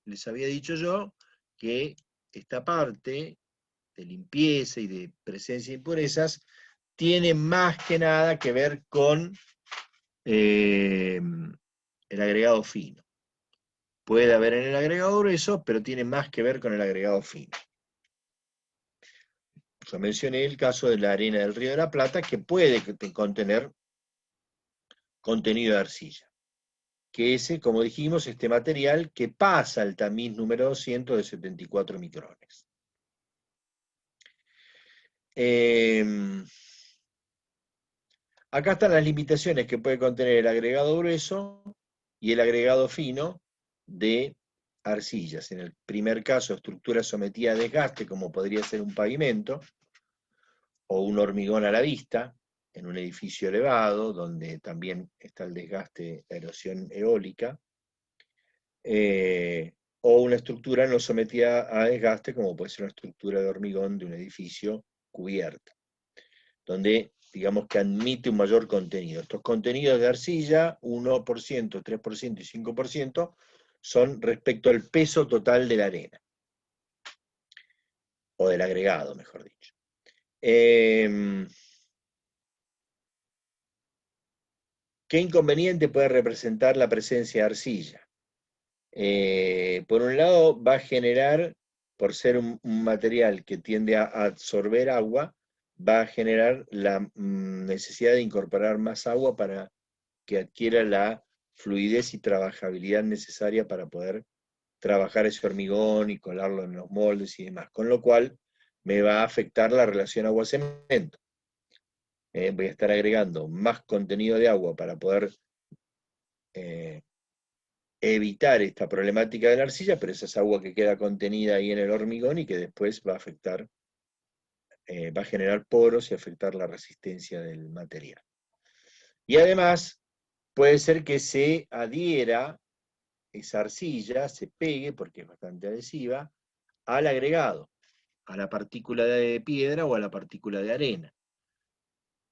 les había dicho yo, que esta parte de limpieza y de presencia de impurezas tiene más que nada que ver con el agregado fino. Puede haber en el agregado grueso, pero tiene más que ver con el agregado fino. Yo mencioné el caso de la arena del Río de la Plata, que puede contener contenido de arcilla. que es, como dijimos, este material que pasa el tamiz número 200 de 74 micrones. Acá están las limitaciones que puede contener el agregado grueso y el agregado fino de arcillas. En el primer caso, estructura sometida a desgaste, como podría ser un pavimento, o un hormigón a la vista, en un edificio elevado, donde también está el desgaste, la erosión eólica, o una estructura no sometida a desgaste, como puede ser una estructura de hormigón de un edificio cubierta, donde digamos que admite un mayor contenido. Estos contenidos de arcilla, 1%, 3% y 5%, son respecto al peso total de la arena, o del agregado, mejor dicho. ¿Qué inconveniente puede representar la presencia de arcilla? Por un lado, va a generar, por ser un material que tiende a absorber agua, va a generar la necesidad de incorporar más agua para que adquiera la fluidez y trabajabilidad necesaria para poder trabajar ese hormigón y colarlo en los moldes y demás. Con lo cual, me va a afectar la relación agua-cemento. Voy a estar agregando más contenido de agua para poder evitar esta problemática de la arcilla, pero esa es agua que queda contenida ahí en el hormigón y que después va a afectar, va a generar poros y afectar la resistencia del material. Y además, puede ser que se adhiera esa arcilla, se pegue, porque es bastante adhesiva, al agregado, a la partícula de piedra o a la partícula de arena.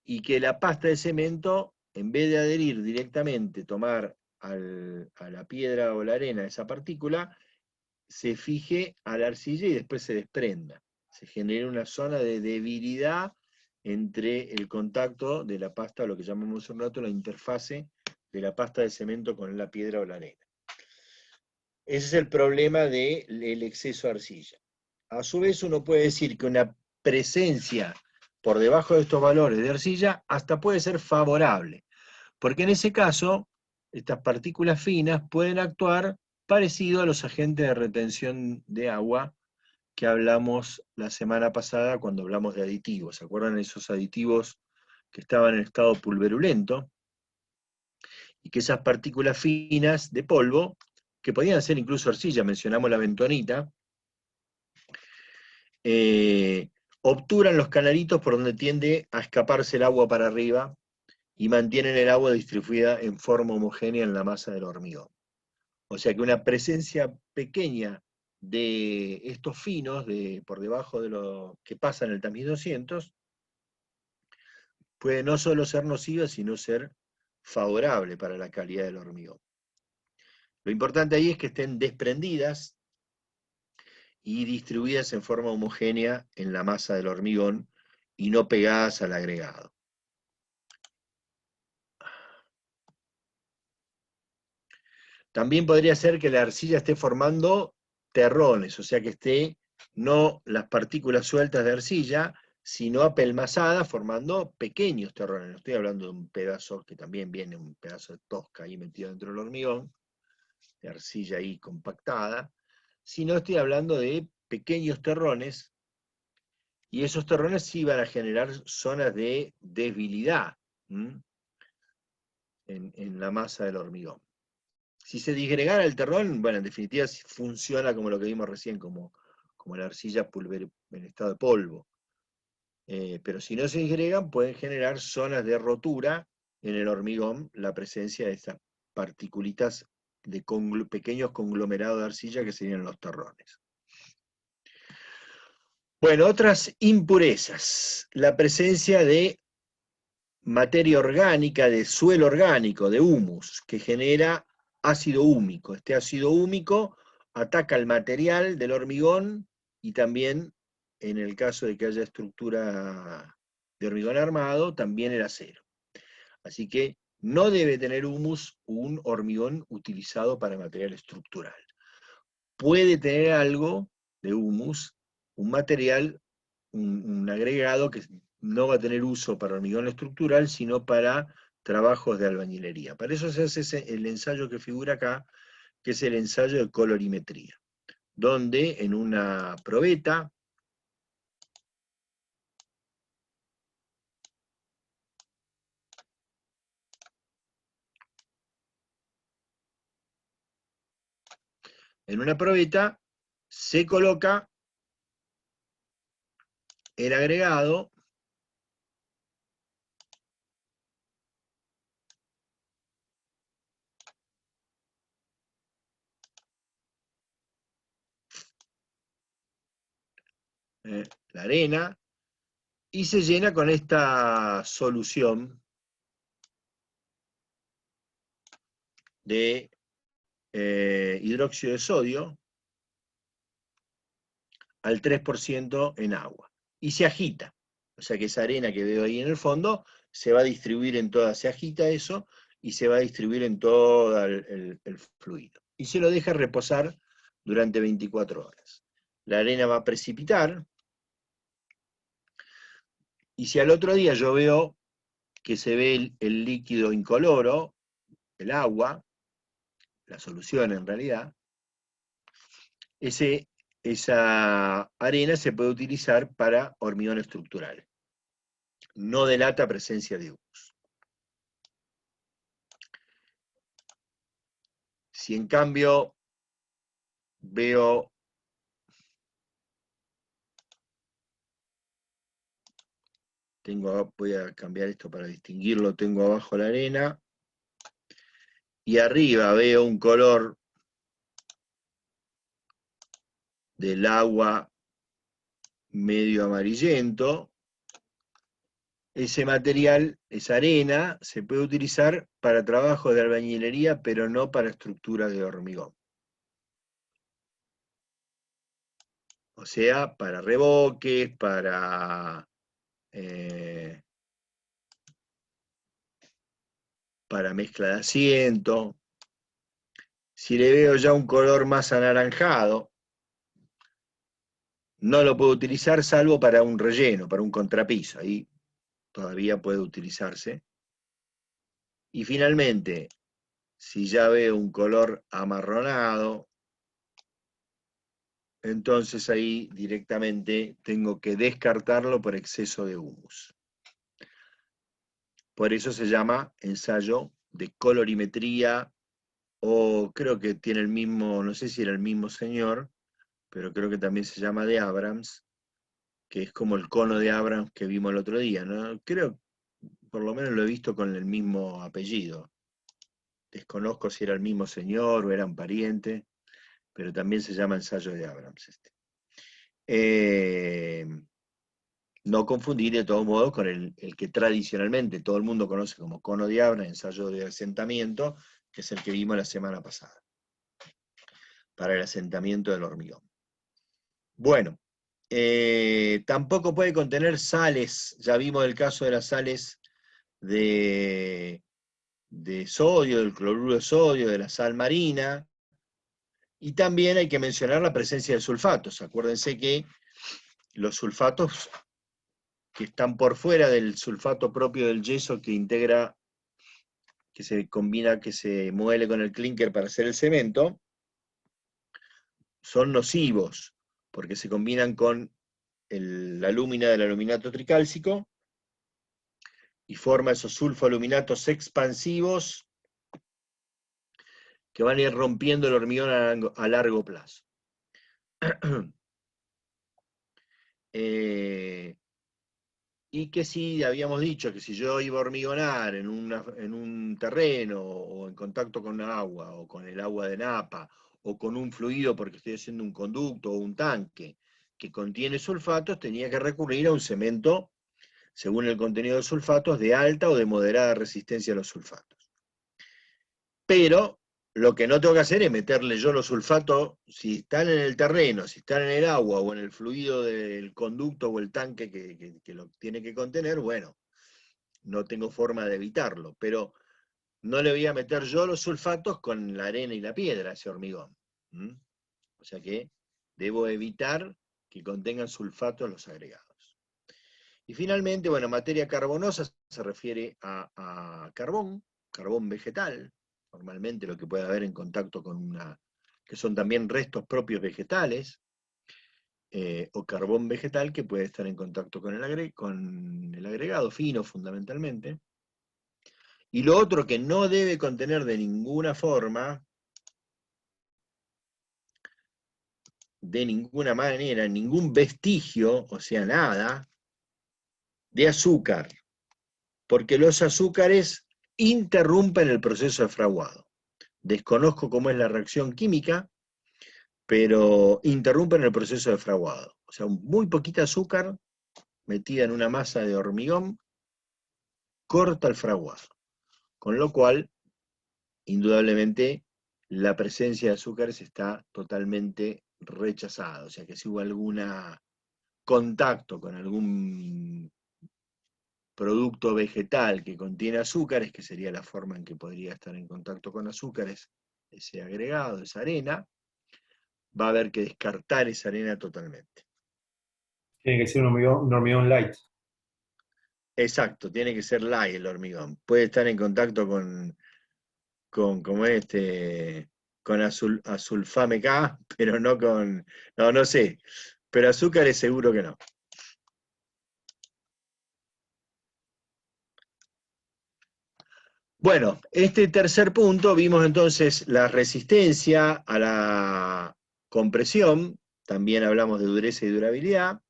Y que la pasta de cemento, en vez de adherir directamente, tomar a la piedra o la arena esa partícula, se fije a la arcilla y después se desprenda. Se genera una zona de debilidad entre el contacto de la pasta, lo que llamamos hace un rato la interfase de la pasta de cemento con la piedra o la arena. Ese es el problema del exceso de arcilla. A su vez, uno puede decir que una presencia por debajo de estos valores de arcilla hasta puede ser favorable, porque en ese caso, estas partículas finas pueden actuar parecido a los agentes de retención de agua que hablamos la semana pasada cuando hablamos de aditivos. ¿Se acuerdan esos aditivos que estaban en estado pulverulento? Y que esas partículas finas de polvo, que podían ser incluso arcilla, mencionamos la bentonita, obturan los canalitos por donde tiende a escaparse el agua para arriba y mantienen el agua distribuida en forma homogénea en la masa del hormigón. O sea que una presencia pequeña de estos finos por debajo de lo que pasa en el tamiz 200 puede no solo ser nociva, sino ser favorable para la calidad del hormigón. Lo importante ahí es que estén desprendidas y distribuidas en forma homogénea en la masa del hormigón y no pegadas al agregado. También podría ser que la arcilla esté formando terrones, o sea que esté no las partículas sueltas de arcilla, sino apelmazadas formando pequeños terrones. No estoy hablando de un pedazo, que también viene un pedazo de tosca ahí metido dentro del hormigón, de arcilla ahí compactada, sino estoy hablando de pequeños terrones, y esos terrones sí van a generar zonas de debilidad en la masa del hormigón. Si se disgregara el terrón, bueno, en definitiva funciona como lo que vimos recién, como la arcilla en estado de polvo. Pero si no se disgregan, pueden generar zonas de rotura en el hormigón, la presencia de estas particulitas de pequeños conglomerados de arcilla que serían los terrones. Bueno, otras impurezas. La presencia de materia orgánica, de suelo orgánico, de humus, que genera ácido húmico. Este ácido húmico ataca el material del hormigón y también, en el caso de que haya estructura de hormigón armado, también el acero. Así que no debe tener humus un hormigón utilizado para material estructural. Puede tener algo de humus, un material, un agregado que no va a tener uso para hormigón estructural, sino para trabajos de albañilería. Para eso se hace el ensayo que figura acá, que es el ensayo de colorimetría, donde en una probeta se coloca el agregado la arena, y se llena con esta solución de hidróxido de sodio al 3% en agua. Y se agita. O sea que esa arena que veo ahí en el fondo se va a distribuir en toda, se agita eso y se va a distribuir en todo el fluido. Y se lo deja reposar durante 24 horas. La arena va a precipitar, y si al otro día yo veo que se ve el líquido incoloro, el agua, la solución en realidad, esa arena se puede utilizar para hormigón estructural. No delata presencia de humus. Si en cambio veo voy a cambiar esto para distinguirlo, tengo abajo la arena, y arriba veo un color del agua medio amarillento, ese material, esa arena, se puede utilizar para trabajos de albañilería, pero no para estructuras de hormigón. O sea, para revoques, para mezcla de asiento. Si le veo ya un color más anaranjado, no lo puedo utilizar salvo para un relleno, para un contrapiso. Ahí todavía puede utilizarse. Y finalmente, si ya veo un color amarronado, entonces ahí directamente tengo que descartarlo por exceso de humus. Por eso se llama ensayo de colorimetría, o creo que tiene el mismo, no sé si era el mismo señor, pero creo que también se llama de Abrams, que es como el cono de Abrams que vimos el otro día, ¿no? Creo, por lo menos lo he visto con el mismo apellido. Desconozco si era el mismo señor o eran parientes, pero también se llama ensayo de Abrams este. No confundir de todos modos con el que tradicionalmente todo el mundo conoce como cono de Abrams, ensayo de asentamiento, que es el que vimos la semana pasada, para el asentamiento del hormigón. Bueno, tampoco puede contener sales, ya vimos el caso de las sales de sodio, del cloruro de sodio, de la sal marina, y también hay que mencionar la presencia de sulfatos. Acuérdense que los sulfatos que están por fuera del sulfato propio del yeso que integra, que se combina, que se muele con el clinker para hacer el cemento, son nocivos, porque se combinan con la alúmina del aluminato tricálcico y forma esos sulfoaluminatos expansivos que van a ir rompiendo el hormigón a largo plazo. Y que si habíamos dicho que si yo iba a hormigonar en un terreno, o en contacto con agua, o con el agua de napa, o con un fluido porque estoy haciendo un conducto o un tanque que contiene sulfatos, tenía que recurrir a un cemento, según el contenido de sulfatos, de alta o de moderada resistencia a los sulfatos. Pero lo que no tengo que hacer es meterle yo los sulfatos, si están en el terreno, si están en el agua o en el fluido del conducto o el tanque que lo tiene que contener, bueno, no tengo forma de evitarlo, pero no le voy a meter yo los sulfatos con la arena y la piedra a ese hormigón. O sea que debo evitar que contengan sulfatos los agregados. Y finalmente, bueno, materia carbonosa se refiere a carbón vegetal, normalmente lo que puede haber en contacto con que son también restos propios vegetales, o carbón vegetal que puede estar en contacto con el agregado fino fundamentalmente. Y lo otro que no debe contener de ninguna forma, de ninguna manera, ningún vestigio, o sea, nada, de azúcar, porque los azúcares interrumpen el proceso de fraguado. Desconozco cómo es la reacción química, pero interrumpen el proceso de fraguado. O sea, muy poquita azúcar metida en una masa de hormigón corta el fraguado. Con lo cual, indudablemente, la presencia de azúcares está totalmente rechazada. O sea que si hubo algún contacto con algún producto vegetal que contiene azúcares, que sería la forma en que podría estar en contacto con azúcares, ese agregado, esa arena, va a haber que descartar esa arena totalmente. Tiene que ser un hormigón light. Exacto, tiene que ser light el hormigón. Puede estar en contacto como con azulfame K, pero no con, no sé, pero azúcares seguro que no. Bueno, este tercer punto vimos entonces la resistencia a la compresión, también hablamos de dureza y durabilidad,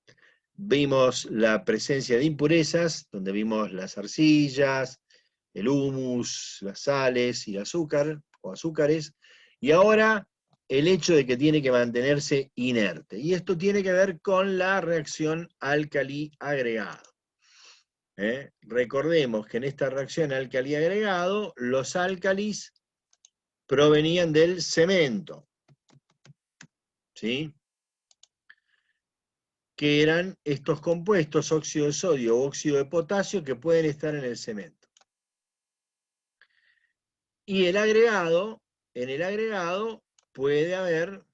vimos la presencia de impurezas, donde vimos las arcillas, el humus, las sales y el azúcar o azúcares, y ahora el hecho de que tiene que mantenerse inerte. Y esto tiene que ver con la reacción álcali-agregado. Recordemos que en esta reacción álcali-agregado, los álcalis provenían del cemento, ¿sí? Que eran estos compuestos, óxido de sodio o óxido de potasio, que pueden estar en el cemento. Y en el agregado puede haber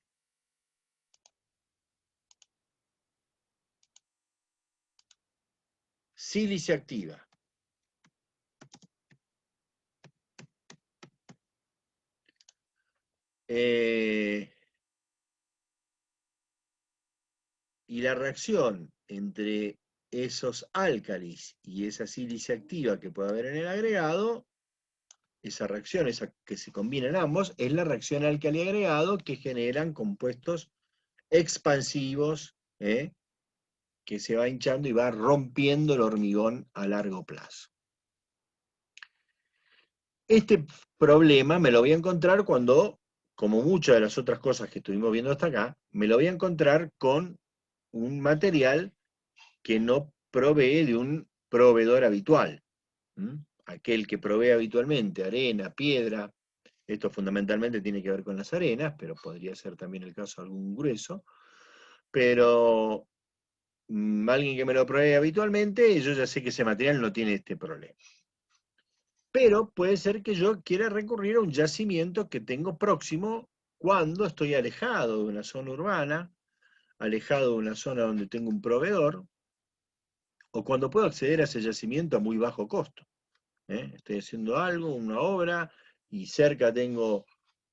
sílice activa. Y la reacción entre esos álcalis y esa sílice activa que puede haber en el agregado, esa reacción, esa que se combinan ambos, es la reacción álcali-agregado que generan compuestos expansivos, que se va hinchando y va rompiendo el hormigón a largo plazo. Este problema me lo voy a encontrar cuando, como muchas de las otras cosas que estuvimos viendo hasta acá, me lo voy a encontrar con un material que no provee de un proveedor habitual. Aquel que provee habitualmente arena, piedra, esto fundamentalmente tiene que ver con las arenas, pero podría ser también el caso de algún grueso, pero alguien que me lo provee habitualmente, yo ya sé que ese material no tiene este problema. Pero puede ser que yo quiera recurrir a un yacimiento que tengo próximo cuando estoy alejado de una zona urbana, alejado de una zona donde tengo un proveedor, o cuando puedo acceder a ese yacimiento a muy bajo costo. Estoy haciendo algo, una obra, y cerca tengo,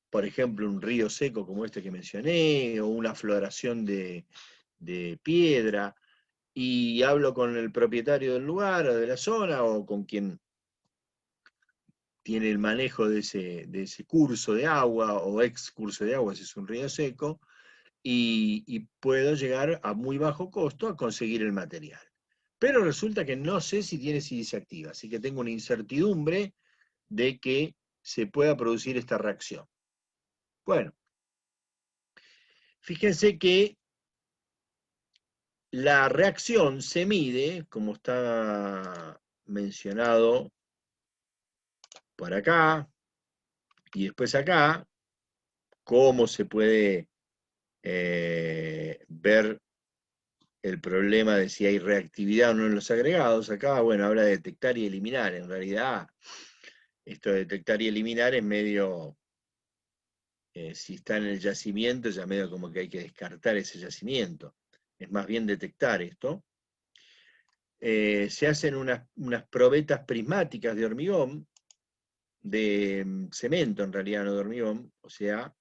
por ejemplo, un río seco como este que mencioné, o una floración de piedra, y hablo con el propietario del lugar o de la zona, o con quien tiene el manejo de ese curso de agua, o ex curso de agua si es un río seco, y puedo llegar a muy bajo costo a conseguir el material. Pero resulta que no sé si tiene sílice activa, así que tengo una incertidumbre de que se pueda producir esta reacción. Bueno, fíjense que la reacción se mide, como está mencionado por acá, y después acá, cómo se puede ver el problema de si hay reactividad o no en los agregados. Acá, bueno, habla de detectar y eliminar. En realidad, esto de detectar y eliminar es medio, si está en el yacimiento, ya medio como que hay que descartar ese yacimiento. Es más bien detectar esto. se hacen unas probetas prismáticas de hormigón, de cemento en realidad, no de hormigón, o sea,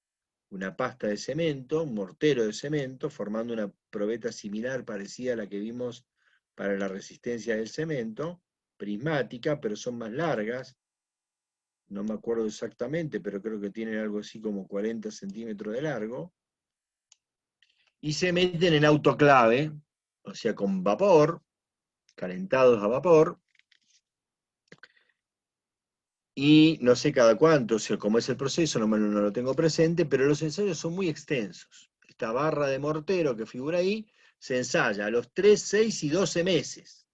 una pasta de cemento, un mortero de cemento, formando una probeta similar, parecida a la que vimos para la resistencia del cemento, prismática, pero son más largas, no me acuerdo exactamente, pero creo que tienen algo así como 40 centímetros de largo, y se meten en autoclave, o sea, con vapor, calentados a vapor, y no sé cada cuánto, o sea, cómo es el proceso, no lo tengo presente, pero los ensayos son muy extensos. Esta barra de mortero que figura ahí se ensaya a los 3, 6 y 12 meses.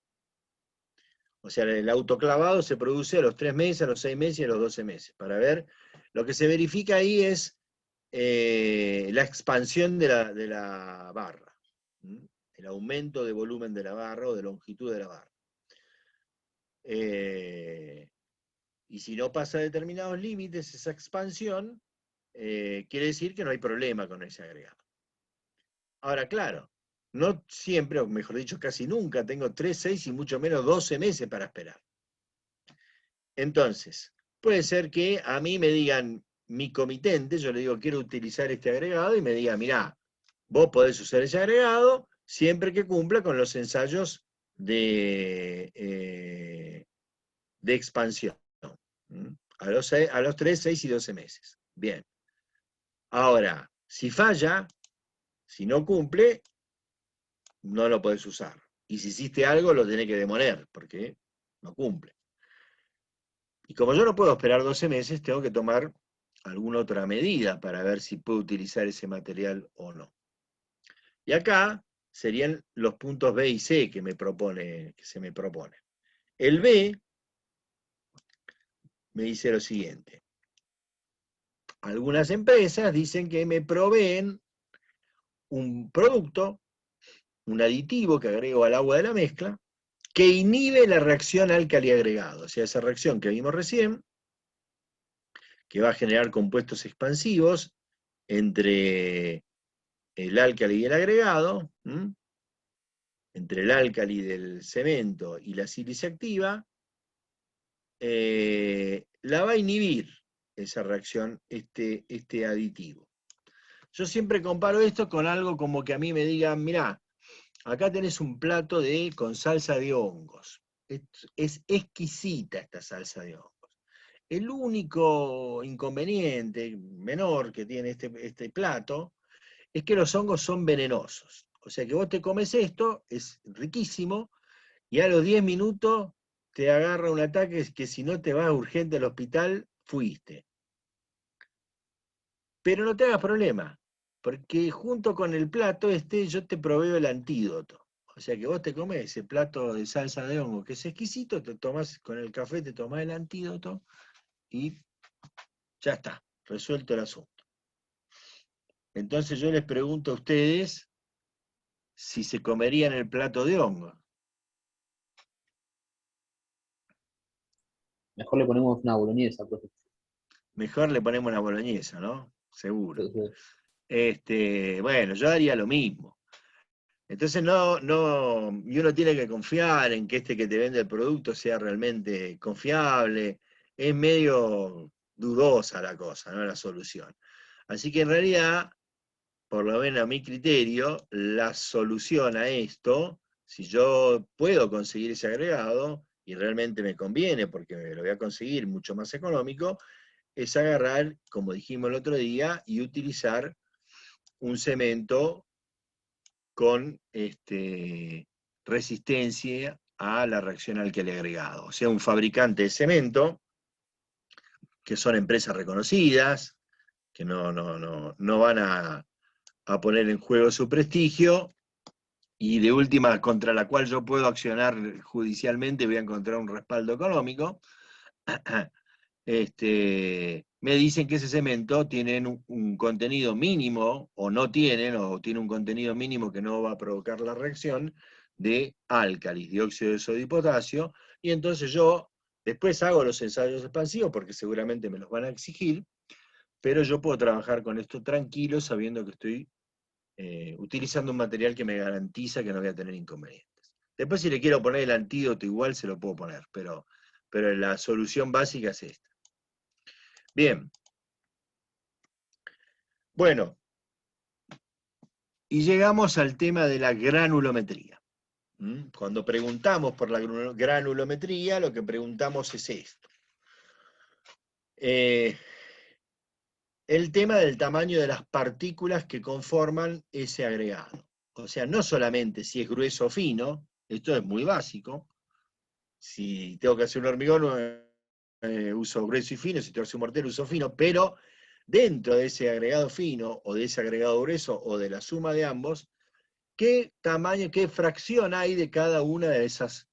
O sea, el autoclavado se produce a los 3 meses, a los 6 meses y a los 12 meses. Para ver, lo que se verifica ahí es la expansión de la barra, el aumento de volumen de la barra o de longitud de la barra. Y si no pasa determinados límites, esa expansión, quiere decir que no hay problema con ese agregado. Ahora, claro, no siempre, o mejor dicho, casi nunca, tengo 3, 6 y mucho menos 12 meses para esperar. Entonces, puede ser que a mí me digan, mi comitente, yo le digo, quiero utilizar este agregado, y me diga, mirá, vos podés usar ese agregado siempre que cumpla con los ensayos de expansión. A los 3, 6 y 12 meses. Bien. Ahora, si falla, si no cumple, no lo podés usar. Y si hiciste algo, lo tenés que demoler, porque no cumple. Y como yo no puedo esperar 12 meses, tengo que tomar alguna otra medida para ver si puedo utilizar ese material o no. Y acá serían los puntos B y C que se me propone. El B me dice lo siguiente. Algunas empresas dicen que me proveen un producto, un aditivo que agrego al agua de la mezcla, que inhibe la reacción álcali agregado. O sea, esa reacción que vimos recién, que va a generar compuestos expansivos entre el álcali y el agregado, entre el álcali del cemento y la sílice activa, la va a inhibir esa reacción, este aditivo. Yo siempre comparo esto con algo como que a mí me digan, mirá, acá tenés un plato con salsa de hongos. Es exquisita esta salsa de hongos. El único inconveniente menor que tiene este plato es que los hongos son venenosos. O sea que vos te comes esto, es riquísimo, y a los 10 minutos te agarra un ataque que si no te vas urgente al hospital, fuiste. Pero no te hagas problema, porque junto con el plato yo te proveo el antídoto. O sea que vos te comes ese plato de salsa de hongo que es exquisito, te tomás con el café, te tomás el antídoto y ya está, resuelto el asunto. Entonces yo les pregunto a ustedes si se comerían el plato de hongo. Mejor le ponemos una boloñesa, profe. Mejor le ponemos una boloñesa, ¿no? Seguro. Sí. Bueno, yo haría lo mismo. Entonces y uno tiene que confiar en que que te vende el producto sea realmente confiable. Es medio dudosa la cosa, ¿no? La solución. Así que en realidad, por lo menos a mi criterio, la solución a esto, si yo puedo conseguir ese agregado, y realmente me conviene porque me lo voy a conseguir mucho más económico, es agarrar, como dijimos el otro día, y utilizar un cemento con resistencia a la reacción álcali agregado. O sea, un fabricante de cemento, que son empresas reconocidas, que no van a poner en juego su prestigio, y de última, contra la cual yo puedo accionar judicialmente, voy a encontrar un respaldo económico. Me dicen que ese cemento tiene un contenido mínimo, o tiene un contenido mínimo que no va a provocar la reacción de álcalis, dióxido de sodio y potasio, y entonces yo después hago los ensayos expansivos, porque seguramente me los van a exigir, pero yo puedo trabajar con esto tranquilo, sabiendo que estoy utilizando un material que me garantiza que no voy a tener inconvenientes. Después si le quiero poner el antídoto igual se lo puedo poner, pero la solución básica es esta. Bien. Bueno, y llegamos al tema de la granulometría. Cuando preguntamos por la granulometría, lo que preguntamos es esto. El tema del tamaño de las partículas que conforman ese agregado. O sea, no solamente si es grueso o fino, esto es muy básico. Si tengo que hacer un hormigón, uso grueso y fino, si tengo que hacer un mortero, uso fino, pero dentro de ese agregado fino, o de ese agregado grueso, o de la suma de ambos, ¿qué tamaño, qué fracción hay de cada una de esas,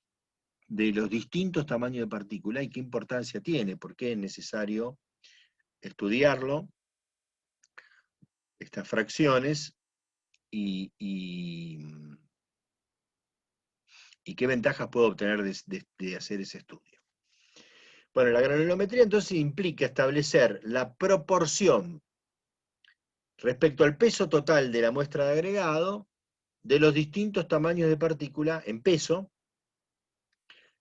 de los distintos tamaños de partícula y qué importancia tiene? ¿Por qué es necesario estudiarlo, estas fracciones, y qué ventajas puedo obtener de hacer ese estudio? Bueno, la granulometría entonces implica establecer la proporción respecto al peso total de la muestra de agregado de los distintos tamaños de partícula en peso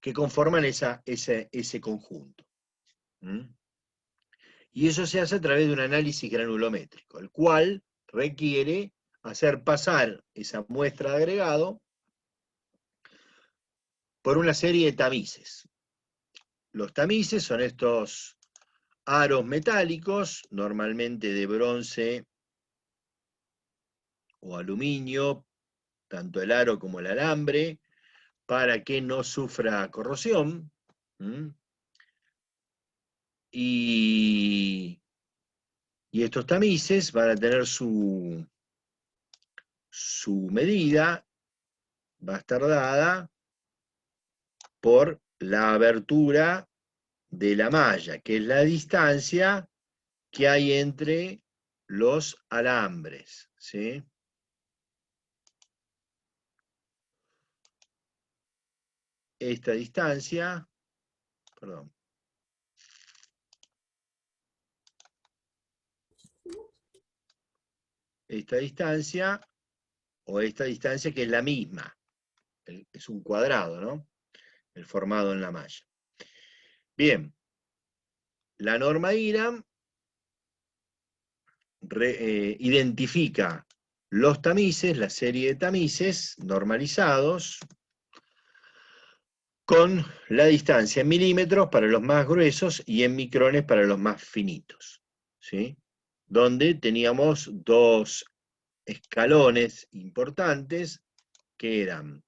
que conforman ese conjunto. Y eso se hace a través de un análisis granulométrico, el cual requiere hacer pasar esa muestra de agregado por una serie de tamices. Los tamices son estos aros metálicos, normalmente de bronce o aluminio, tanto el aro como el alambre, para que no sufra corrosión. Y estos tamices van a tener su medida, va a estar dada por la abertura de la malla, que es la distancia que hay entre los alambres, ¿sí? Esta distancia, perdón, esta distancia, o esta distancia que es la misma, es un cuadrado, ¿no? El formado en la malla. Bien, la norma IRAM identifica los tamices, la serie de tamices normalizados, con la distancia en milímetros para los más gruesos y en micrones para los más finitos, ¿sí? Donde teníamos dos escalones importantes que eran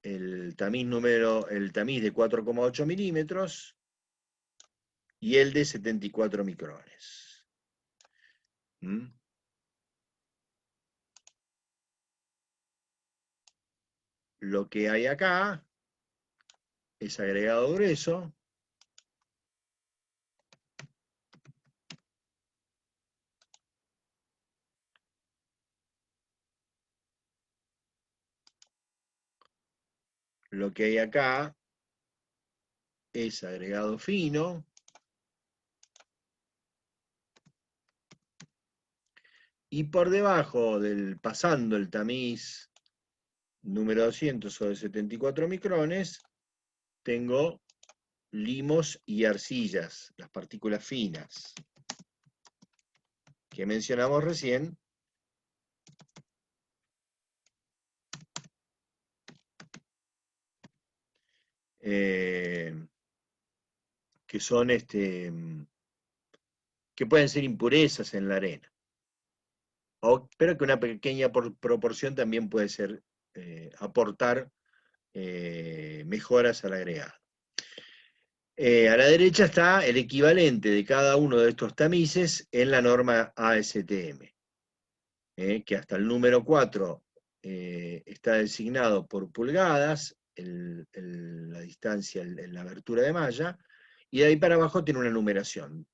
el tamiz de 4,8 milímetros y el de 74 micrones. Lo que hay acá es agregado grueso, lo que hay acá es agregado fino, y por debajo pasando el tamiz número 200 o de 74 micrones, tengo limos y arcillas, las partículas finas, que mencionamos recién, que son que pueden ser impurezas en la arena, pero que una pequeña proporción también puede ser aportar mejoras al agregado. A la derecha está el equivalente de cada uno de estos tamices en la norma ASTM, que hasta el número 4 está designado por pulgadas, la distancia, la abertura de malla, y de ahí para abajo tiene una numeración.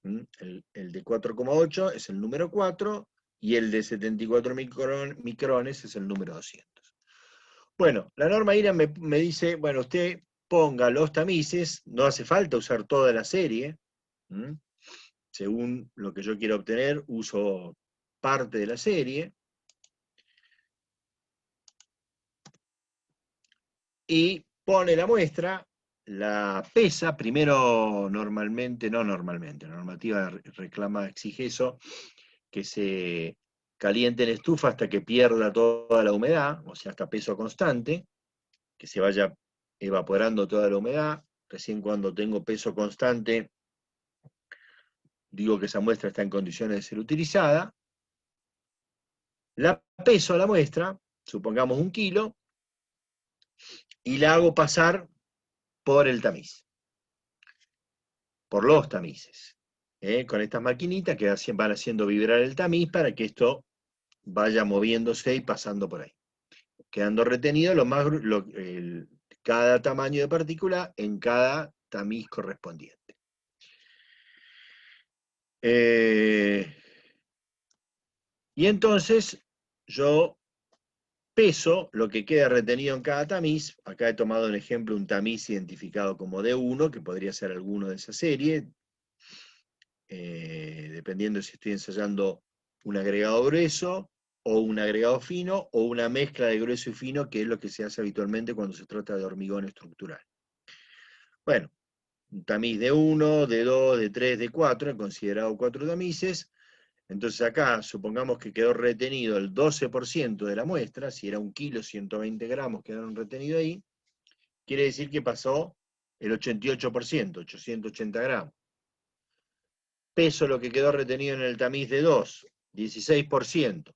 El de 4,8 es el número 4, y el de 74 micrones es el número 200. Bueno, la norma IRAM me dice, bueno, usted ponga los tamices, no hace falta usar toda la serie, según lo que yo quiero obtener, uso parte de la serie, y pone la muestra, la pesa, primero normalmente, no normalmente, la normativa reclama, exige eso, que se caliente en estufa hasta que pierda toda la humedad, o sea, hasta peso constante, que se vaya evaporando toda la humedad. Recién cuando tengo peso constante, digo que esa muestra está en condiciones de ser utilizada. La peso a la muestra, supongamos 1 kilo, y la hago pasar por el tamiz, por los tamices. Con estas maquinitas que van haciendo vibrar el tamiz para que esto vaya moviéndose y pasando por ahí, quedando retenido cada tamaño de partícula en cada tamiz correspondiente. Y entonces yo peso lo que queda retenido en cada tamiz. Acá he tomado un ejemplo, un tamiz identificado como D1, que podría ser alguno de esa serie, dependiendo si estoy ensayando un agregado grueso, o un agregado fino, o una mezcla de grueso y fino, que es lo que se hace habitualmente cuando se trata de hormigón estructural. Bueno, un tamiz D1, D2, D3, D4, he considerado 4 tamices. Entonces acá, supongamos que quedó retenido el 12% de la muestra, si era 1 kilo, 120 gramos quedaron retenidos ahí, quiere decir que pasó el 88%, 880 gramos. Peso lo que quedó retenido en el tamiz de 2, 16%.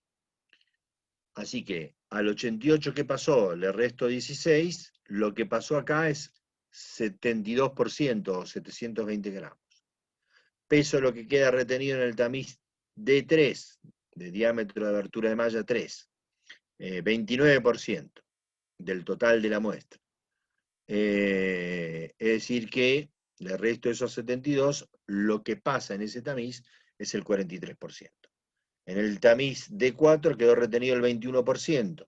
Así que al 88 que pasó le resto 16, lo que pasó acá es 72% o 720 gramos. Peso lo que queda retenido en el tamiz D3, de diámetro de abertura de malla 3, 29% del total de la muestra. Es decir que del resto de esos 72, lo que pasa en ese tamiz es el 43%. En el tamiz D4 quedó retenido el 21%,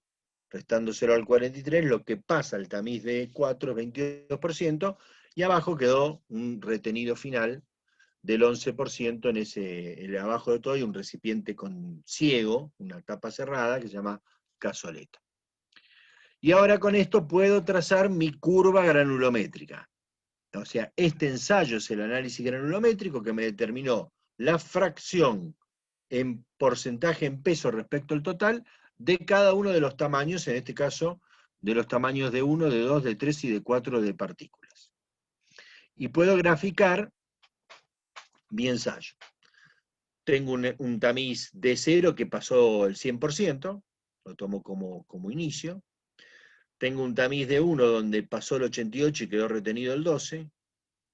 restándoselo al 43%, lo que pasa al tamiz D4 es 22%, y abajo quedó un retenido final del 11% abajo de todo hay un recipiente con ciego, una tapa cerrada, que se llama cazoleta. Y ahora con esto puedo trazar mi curva granulométrica. O sea, este ensayo es el análisis granulométrico que me determinó la fracción en porcentaje en peso respecto al total de cada uno de los tamaños, en este caso, de los tamaños de 1, de 2, de 3 y de 4 de partículas. Y puedo graficar mi ensayo. Tengo un tamiz de 0 que pasó el 100%, lo tomo como inicio. Tengo un tamiz de 1 donde pasó el 88 y quedó retenido el 12.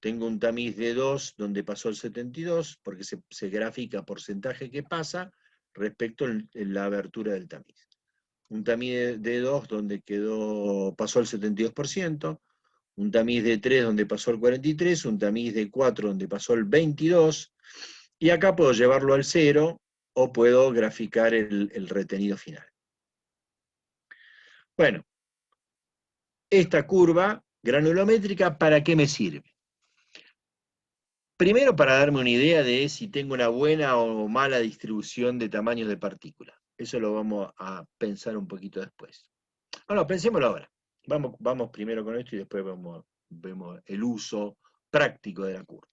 Tengo un tamiz de 2 donde pasó el 72, porque se grafica porcentaje que pasa respecto a la abertura del tamiz. Un tamiz de 2 donde pasó el 72%, un tamiz de 3 donde pasó el 43%, un tamiz de 4 donde pasó el 22%, y acá puedo llevarlo al 0 o puedo graficar el retenido final. Bueno, esta curva granulométrica, ¿para qué me sirve? Primero, para darme una idea de si tengo una buena o mala distribución de tamaños de partículas. Eso lo vamos a pensar un poquito después. Bueno, pensémoslo ahora. Vamos primero con esto y después vemos el uso práctico de la curva.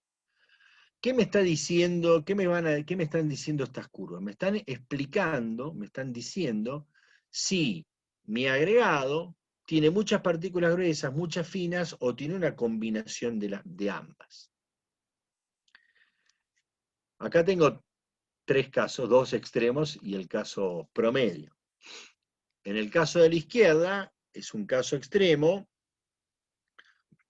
¿Qué me está diciendo? ¿Qué me están diciendo estas curvas? Me están explicando, me están diciendo si mi agregado tiene muchas partículas gruesas, muchas finas, o tiene una combinación de ambas. Acá tengo 3 casos, 2 extremos y el caso promedio. En el caso de la izquierda, es un caso extremo,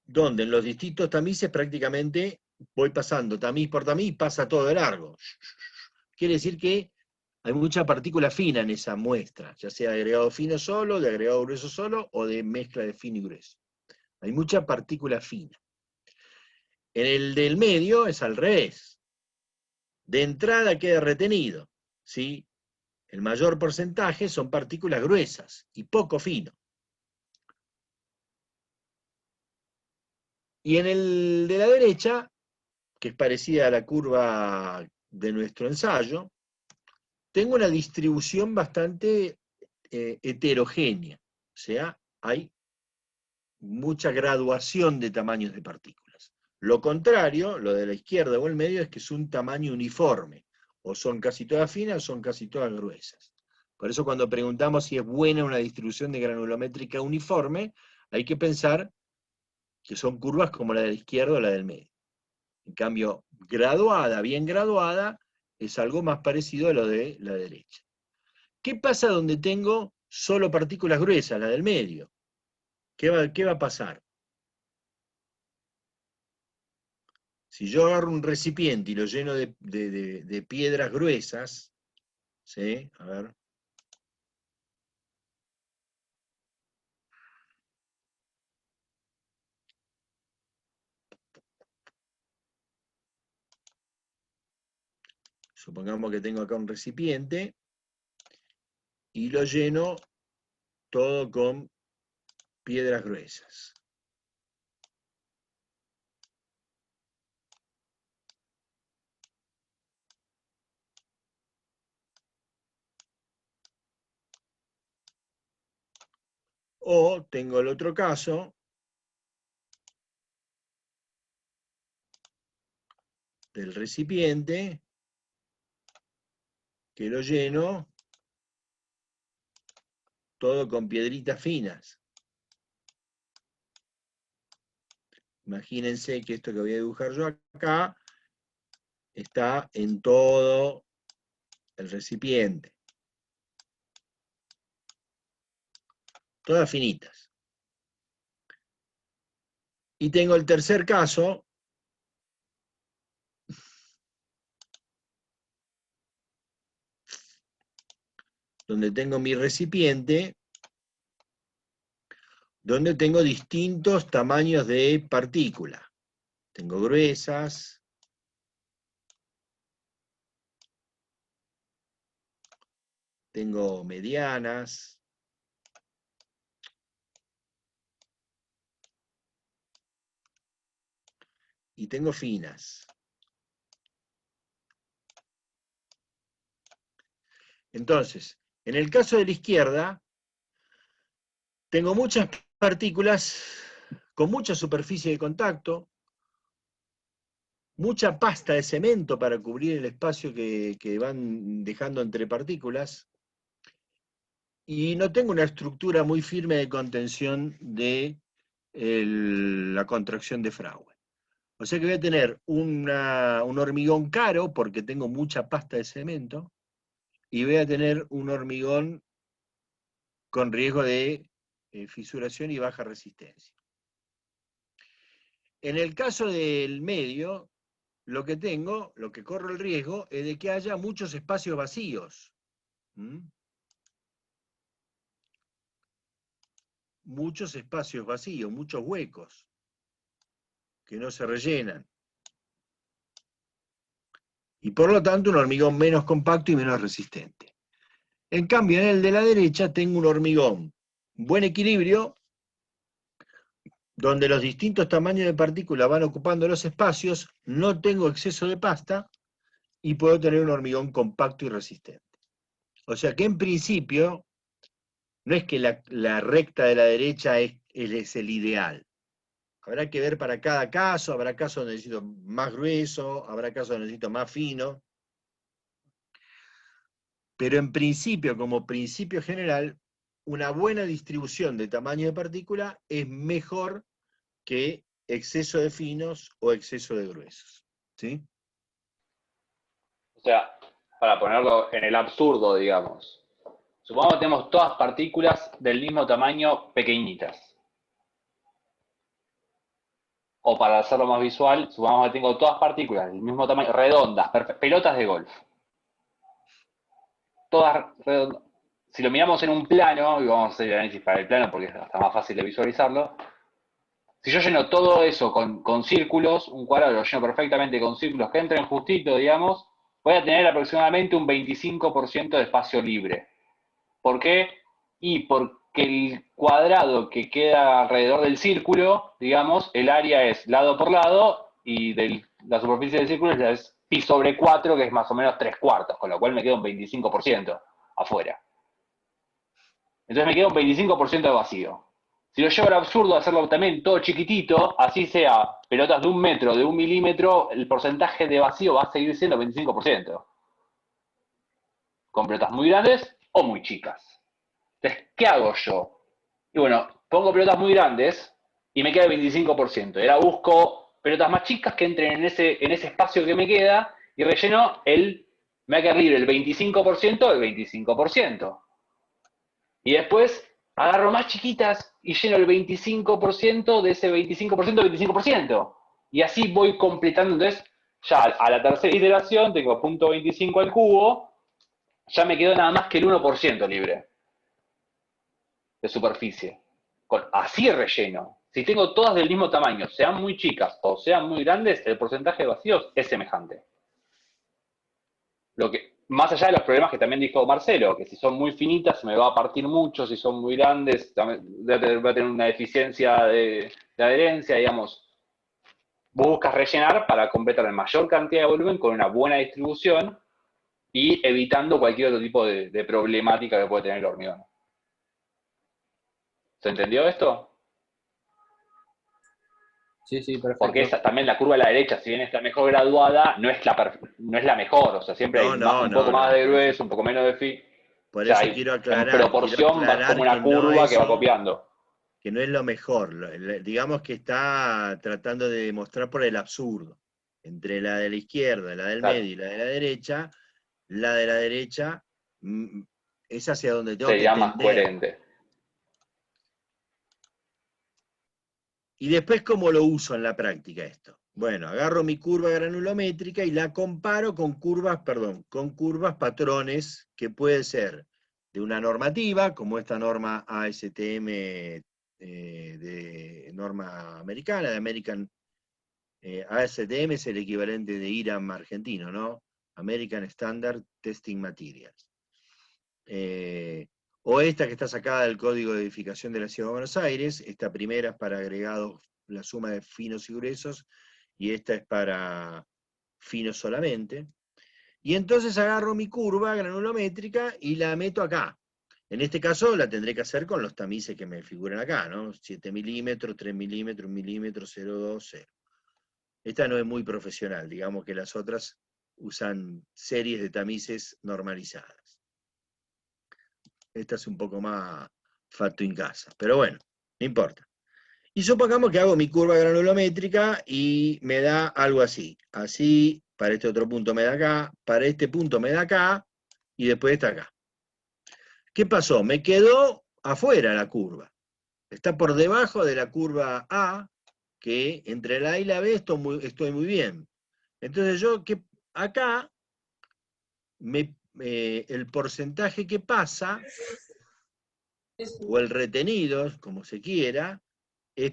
donde en los distintos tamices prácticamente voy pasando tamiz por tamiz, pasa todo de largo. Quiere decir que hay mucha partícula fina en esa muestra, ya sea de agregado fino solo, de agregado grueso solo, o de mezcla de fino y grueso. Hay mucha partícula fina. En el del medio es al revés. De entrada queda retenido, ¿sí? El mayor porcentaje son partículas gruesas y poco fino. Y en el de la derecha, que es parecida a la curva de nuestro ensayo, tengo una distribución bastante heterogénea. O sea, hay mucha graduación de tamaños de partículas. Lo contrario, lo de la izquierda o el medio, es que es un tamaño uniforme. O son casi todas finas o son casi todas gruesas. Por eso cuando preguntamos si es buena una distribución de granulométrica uniforme, hay que pensar que son curvas como la de la izquierda o la del medio. En cambio, graduada, bien graduada, es algo más parecido a lo de la derecha. ¿Qué pasa donde tengo solo partículas gruesas, la del medio? ¿Qué va a pasar? Si yo agarro un recipiente y lo lleno de piedras gruesas, ¿sí? A ver. Supongamos que tengo acá un recipiente y lo lleno todo con piedras gruesas. O tengo el otro caso, del recipiente, que lo lleno todo con piedritas finas. Imagínense que esto que voy a dibujar yo acá está en todo el recipiente. Todas finitas. Y tengo el tercer caso, donde tengo mi recipiente, donde tengo distintos tamaños de partícula. Tengo gruesas, tengo medianas, y tengo finas. Entonces, en el caso de la izquierda, tengo muchas partículas con mucha superficie de contacto, mucha pasta de cemento para cubrir el espacio que van dejando entre partículas, y no tengo una estructura muy firme de contención de la contracción de Frauenfeld. O sea que voy a tener un hormigón caro porque tengo mucha pasta de cemento, y voy a tener un hormigón con riesgo de fisuración y baja resistencia. En el caso del medio, lo que corro el riesgo es de que haya muchos espacios vacíos. Muchos espacios vacíos, muchos huecos que no se rellenan. Y por lo tanto un hormigón menos compacto y menos resistente. En cambio, en el de la derecha tengo un hormigón, buen equilibrio, donde los distintos tamaños de partículas van ocupando los espacios, no tengo exceso de pasta, y puedo tener un hormigón compacto y resistente. O sea que en principio, no es que la recta de la derecha es el ideal. Habrá que ver para cada caso, habrá casos donde necesito más grueso, habrá casos donde necesito más fino. Pero en principio, como principio general, una buena distribución de tamaño de partícula es mejor que exceso de finos o exceso de gruesos. ¿Sí? O sea, para ponerlo en el absurdo, digamos. Supongamos que tenemos todas partículas del mismo tamaño pequeñitas. O para hacerlo más visual, supongamos que tengo todas partículas del mismo tamaño, redondas, pelotas de golf. Todas redondas. Si lo miramos en un plano, y vamos a hacer el análisis para el plano porque es hasta más fácil de visualizarlo, si yo lleno todo eso con círculos, un cuadrado lo lleno perfectamente con círculos que entren justito, digamos, voy a tener aproximadamente un 25% de espacio libre. ¿Por qué? Y porque el cuadrado que queda alrededor del círculo, digamos, el área es lado por lado, y la superficie del círculo es pi sobre 4, que es más o menos 3/4, con lo cual me queda un 25% afuera. Entonces me queda un 25% de vacío. Si lo llevo al absurdo, hacerlo también todo chiquitito, así sea pelotas de 1 metro, de 1 milímetro, el porcentaje de vacío va a seguir siendo 25%. Con pelotas muy grandes o muy chicas. Entonces, ¿qué hago yo? Y bueno, pongo pelotas muy grandes y me queda el 25%. Y ahora busco pelotas más chicas que entren en ese espacio que me queda y relleno me va a quedar libre el 25% del 25%. Y después agarro más chiquitas y lleno el 25% de ese 25% del 25%. Y así voy completando. Entonces, ya a la tercera iteración tengo 0.25 al cubo, ya me quedó nada más que el 1% libre de superficie. Así relleno. Si tengo todas del mismo tamaño, sean muy chicas o sean muy grandes, el porcentaje de vacíos es semejante. Más allá de los problemas que también dijo Marcelo, que si son muy finitas se me va a partir mucho, si son muy grandes va a tener una deficiencia de adherencia, digamos. Buscas rellenar para completar la mayor cantidad de volumen con una buena distribución y evitando cualquier otro tipo de problemática que puede tener el hormigón. ¿Se entendió esto? Sí, sí, perfecto. Porque también la curva a la derecha, si bien está mejor graduada, no es la mejor. O sea, siempre hay un poco más de grueso, un poco menos de fin. Por O sea, eso quiero en aclarar proporción va como una curva que va copiando. Que no es lo mejor. Digamos que está tratando de demostrar por el absurdo. Entre la de la izquierda, la del medio y la de la derecha es hacia donde tengo que Sería tender. más coherente. Y después, ¿cómo lo uso en la práctica esto? Bueno, agarro mi curva granulométrica y la comparo con curvas patrones, que puede ser de una normativa, como esta norma ASTM de norma americana, de American. ASTM es el equivalente de IRAM argentino, ¿no? American Standard Testing Materials. O esta que está sacada del Código de Edificación de la Ciudad de Buenos Aires. Esta primera es para agregados, la suma de finos y gruesos, y esta es para finos solamente. Y entonces agarro mi curva granulométrica y la meto acá. En este caso la tendré que hacer con los tamices que me figuran acá, ¿no? 7 milímetros, 3 milímetros, 1 milímetro, 0,2, 0. Esta no es muy profesional, digamos que las otras usan series de tamices normalizadas. Esta es un poco más fatto in casa, pero bueno, no importa. Y supongamos que hago mi curva granulométrica y me da algo así. Así, para este otro punto me da acá, para este punto me da acá, y después está acá. ¿Qué pasó? Me quedó afuera la curva. Está por debajo de la curva A, que entre la A y la B estoy muy bien. Entonces yo, acá, el porcentaje que pasa, o el retenido, como se quiera, es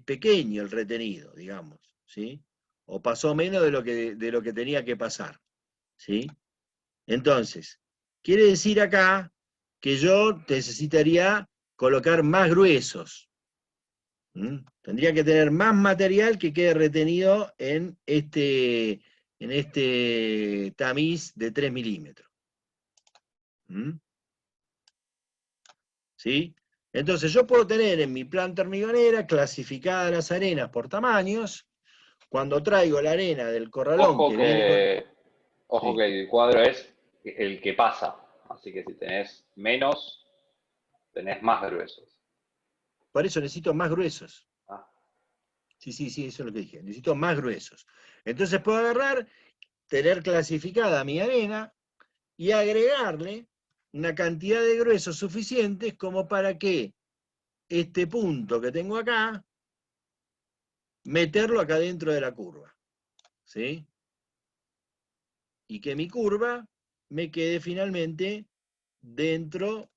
pequeño el retenido, digamos, ¿sí? O pasó menos de lo que tenía que pasar, ¿sí? Entonces, quiere decir acá que yo necesitaría colocar más gruesos. Tendría que tener más material que quede retenido en este tamiz de 3 milímetros. ¿Sí? Entonces yo puedo tener en mi planta hormigonera clasificadas las arenas por tamaños. Cuando traigo la arena del corralón Ojo que sí. el cuadro es el que pasa. Así que si tenés menos, tenés más gruesos. Por eso necesito más gruesos. Ah. Sí, eso es lo que dije. Necesito más gruesos. Entonces puedo agarrar, tener clasificada mi arena y agregarle una cantidad de gruesos suficientes como para que este punto que tengo acá, meterlo acá dentro de la curva. ¿Sí? Y que mi curva me quede finalmente dentro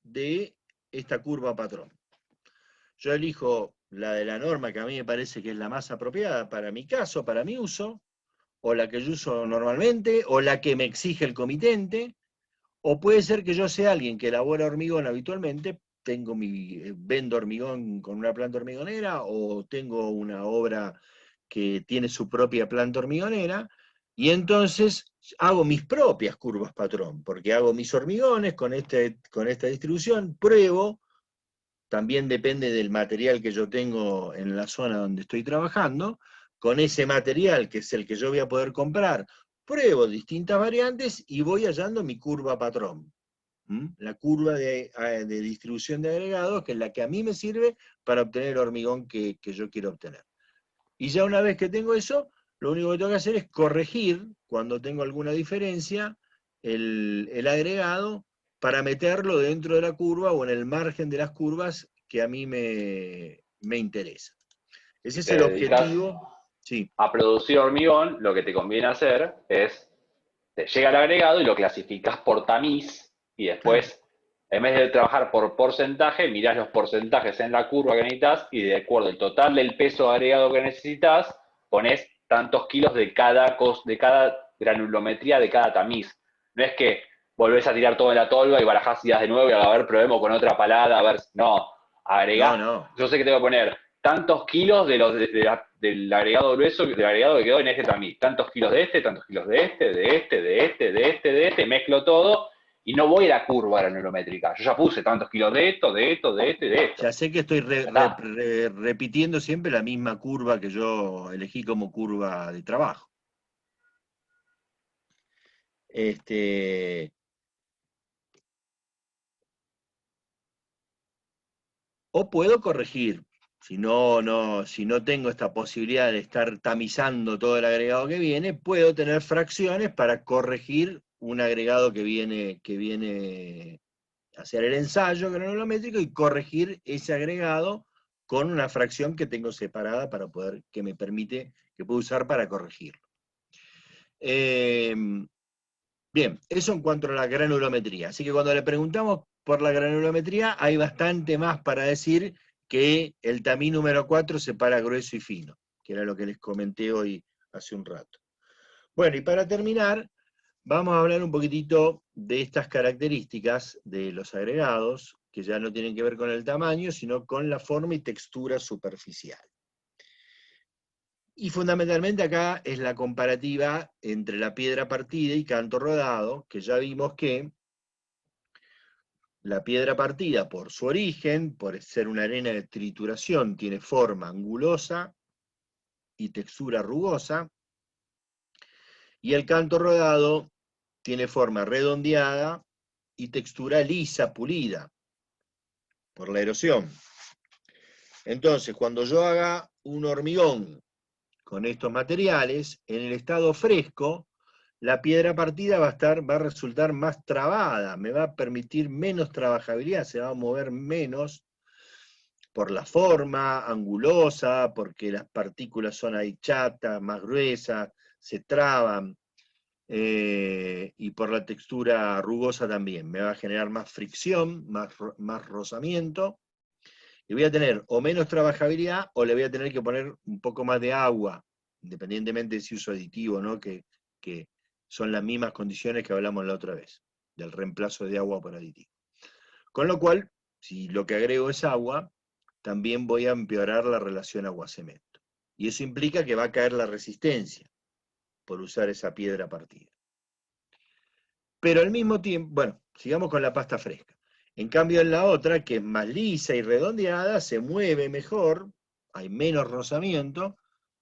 de esta curva patrón. Yo elijo la de la norma que a mí me parece que es la más apropiada para mi caso, para mi uso, o la que yo uso normalmente, o la que me exige el comitente, o puede ser que yo sea alguien que elabora hormigón habitualmente, vendo hormigón con una planta hormigonera, o tengo una obra que tiene su propia planta hormigonera, y entonces hago mis propias curvas patrón, porque hago mis hormigones con esta distribución, pruebo también depende del material que yo tengo en la zona donde estoy trabajando. Con ese material, que es el que yo voy a poder comprar, pruebo distintas variantes y voy hallando mi curva patrón. La curva de distribución de agregados, que es la que a mí me sirve para obtener el hormigón que yo quiero obtener. Y ya una vez que tengo eso, lo único que tengo que hacer es corregir, cuando tengo alguna diferencia, el agregado para meterlo dentro de la curva o en el margen de las curvas que a mí me interesa. Ese Si es te el dedicas objetivo. Sí. a producir hormigón, lo que te conviene hacer es, te llega el agregado y lo clasificás por tamiz, y después, en vez de trabajar por porcentaje, mirás los porcentajes en la curva que necesitas, y de acuerdo al total del peso agregado que necesitas, ponés tantos kilos de cada granulometría de cada tamiz. No es que volvés a tirar todo en la tolva y barajás ideas de nuevo y a ver, probemos con otra palada, a ver, no, agregás, No. yo sé que tengo que poner tantos kilos del agregado grueso, del agregado que quedó en este tamiz, tantos kilos de este, tantos kilos de este, mezclo todo, y no voy a la curva granulométrica. Yo ya puse tantos kilos de esto, de esto, de esto y de esto. Ya sé que estoy Ya está. repitiendo siempre la misma curva que yo elegí como curva de trabajo. O puedo corregir, si no tengo esta posibilidad de estar tamizando todo el agregado que viene, puedo tener fracciones para corregir un agregado que viene a hacer el ensayo granulométrico y corregir ese agregado con una fracción que tengo separada que me permite, que puedo usar para corregirlo. Bien, eso en cuanto a la granulometría. Así que cuando le preguntamos por la granulometría, hay bastante más para decir que el tamiz número 4 separa grueso y fino, que era lo que les comenté hoy hace un rato. Bueno, y para terminar, vamos a hablar un poquitito de estas características de los agregados, que ya no tienen que ver con el tamaño, sino con la forma y textura superficial. Y fundamentalmente acá es la comparativa entre la piedra partida y canto rodado, que ya vimos que la piedra partida, por su origen, por ser una arena de trituración, tiene forma angulosa y textura rugosa, y el canto rodado tiene forma redondeada y textura lisa, pulida, por la erosión. Entonces, cuando yo haga un hormigón con estos materiales, en el estado fresco, la piedra partida va a resultar más trabada, me va a permitir menos trabajabilidad, se va a mover menos por la forma angulosa, porque las partículas son ahí chatas, más gruesas, se traban, y por la textura rugosa también, me va a generar más fricción, más rozamiento, y voy a tener o menos trabajabilidad, o le voy a tener que poner un poco más de agua, independientemente de si uso aditivo o no, que son las mismas condiciones que hablamos la otra vez, del reemplazo de agua por aditivo. Con lo cual, si lo que agrego es agua, también voy a empeorar la relación agua-cemento. Y eso implica que va a caer la resistencia por usar esa piedra partida. Pero al mismo tiempo, bueno, sigamos con la pasta fresca. En cambio en la otra, que es más lisa y redondeada, se mueve mejor, hay menos rozamiento,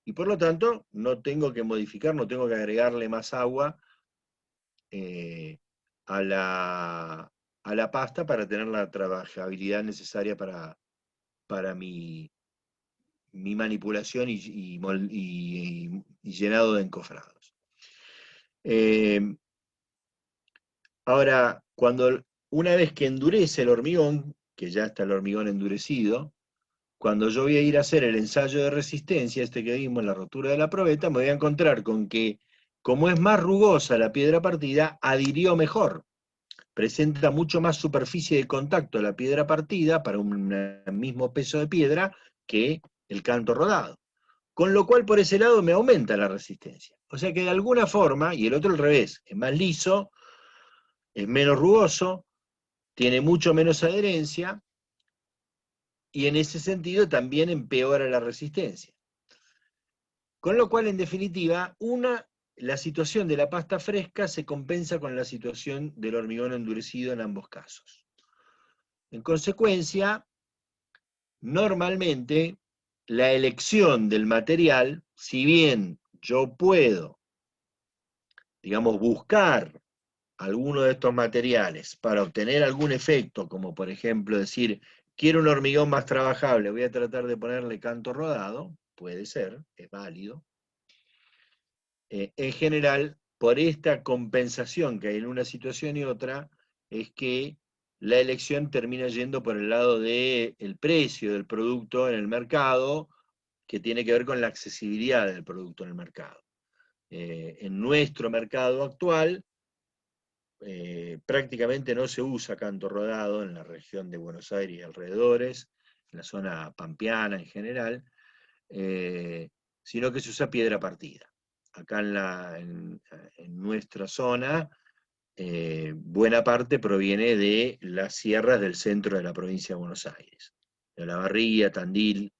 y por lo tanto no tengo que modificar, no tengo que agregarle más agua a la pasta para tener la trabajabilidad necesaria para mi manipulación y llenado de encofrados. Ahora, una vez que endurece el hormigón, que ya está el hormigón endurecido, cuando yo voy a ir a hacer el ensayo de resistencia, este que vimos, la rotura de la probeta, me voy a encontrar con que, como es más rugosa la piedra partida, adhirió mejor. Presenta mucho más superficie de contacto la piedra partida para un mismo peso de piedra que el canto rodado. Con lo cual, por ese lado, me aumenta la resistencia. O sea que de alguna forma, y el otro al revés, es más liso, es menos rugoso, tiene mucho menos adherencia, y en ese sentido también empeora la resistencia. Con lo cual, en definitiva, la situación de la pasta fresca se compensa con la situación del hormigón endurecido en ambos casos. En consecuencia, normalmente la elección del material, si bien yo puedo, digamos, buscar alguno de estos materiales para obtener algún efecto, como por ejemplo decir, quiero un hormigón más trabajable, voy a tratar de ponerle canto rodado, puede ser, es válido. En general, por esta compensación que hay en una situación y otra, es que la elección termina yendo por el lado del precio del producto en el mercado, que tiene que ver con la accesibilidad del producto en el mercado. En nuestro mercado actual, prácticamente no se usa canto rodado en la región de Buenos Aires y alrededores, en la zona pampeana en general, sino que se usa piedra partida. Acá en nuestra zona, buena parte proviene de las sierras del centro de la provincia de Buenos Aires, de Olavarría, Tandil.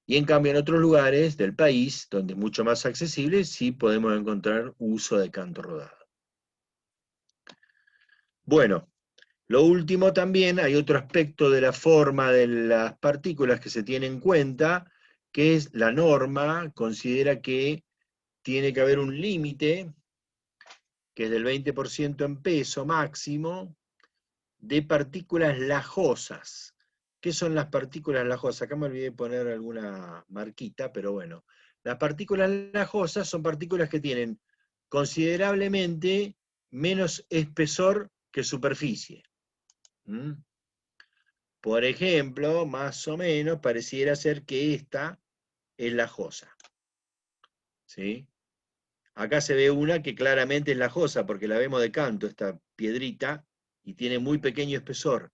Y en cambio en otros lugares del país, donde es mucho más accesible, sí podemos encontrar uso de canto rodado. Bueno, lo último también, hay otro aspecto de la forma de las partículas que se tiene en cuenta, que es la norma, considera que tiene que haber un límite, que es del 20% en peso máximo, de partículas lajosas. ¿Qué son las partículas lajosas? Acá me olvidé poner alguna marquita, pero bueno. Las partículas lajosas son partículas que tienen considerablemente menos espesor que superficie. Por ejemplo, más o menos, pareciera ser que esta es lajosa. ¿Sí? Acá se ve una que claramente es lajosa, porque la vemos de canto, esta piedrita, y tiene muy pequeño espesor.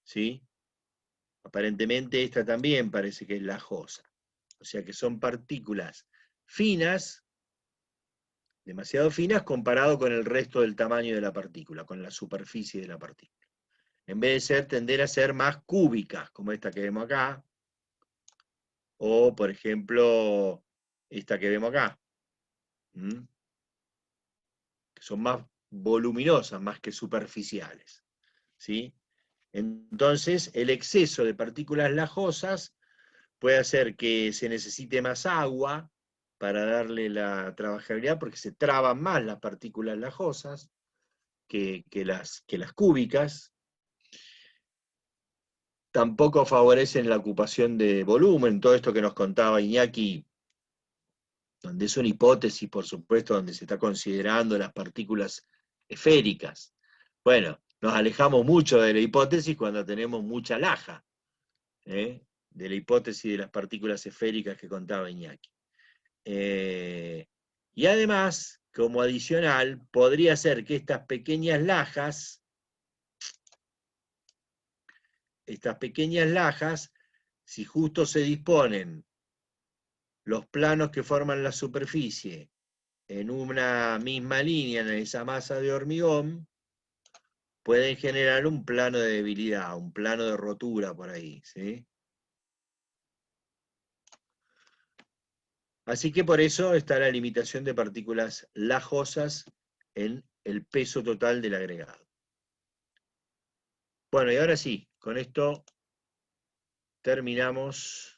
¿Sí? Aparentemente esta también parece que es lajosa. O sea que son partículas finas, demasiado finas comparado con el resto del tamaño de la partícula, con la superficie de la partícula. En vez de tender a ser más cúbicas, como esta que vemos acá, o por ejemplo, esta que vemos acá, que son más voluminosas, más que superficiales. ¿Sí? Entonces, el exceso de partículas lajosas puede hacer que se necesite más agua para darle la trabajabilidad, porque se traban más las partículas lajosas que las cúbicas. Tampoco favorecen la ocupación de volumen, todo esto que nos contaba Iñaki, donde es una hipótesis, por supuesto, donde se está considerando las partículas esféricas. Bueno, nos alejamos mucho de la hipótesis cuando tenemos mucha laja, de la hipótesis de las partículas esféricas que contaba Iñaki. Y además, como adicional, podría ser que estas pequeñas lajas, si justo se disponen los planos que forman la superficie en una misma línea en esa masa de hormigón, pueden generar un plano de debilidad, un plano de rotura por ahí, ¿sí? Así que por eso está la limitación de partículas lajosas en el peso total del agregado. Bueno, y ahora sí, con esto terminamos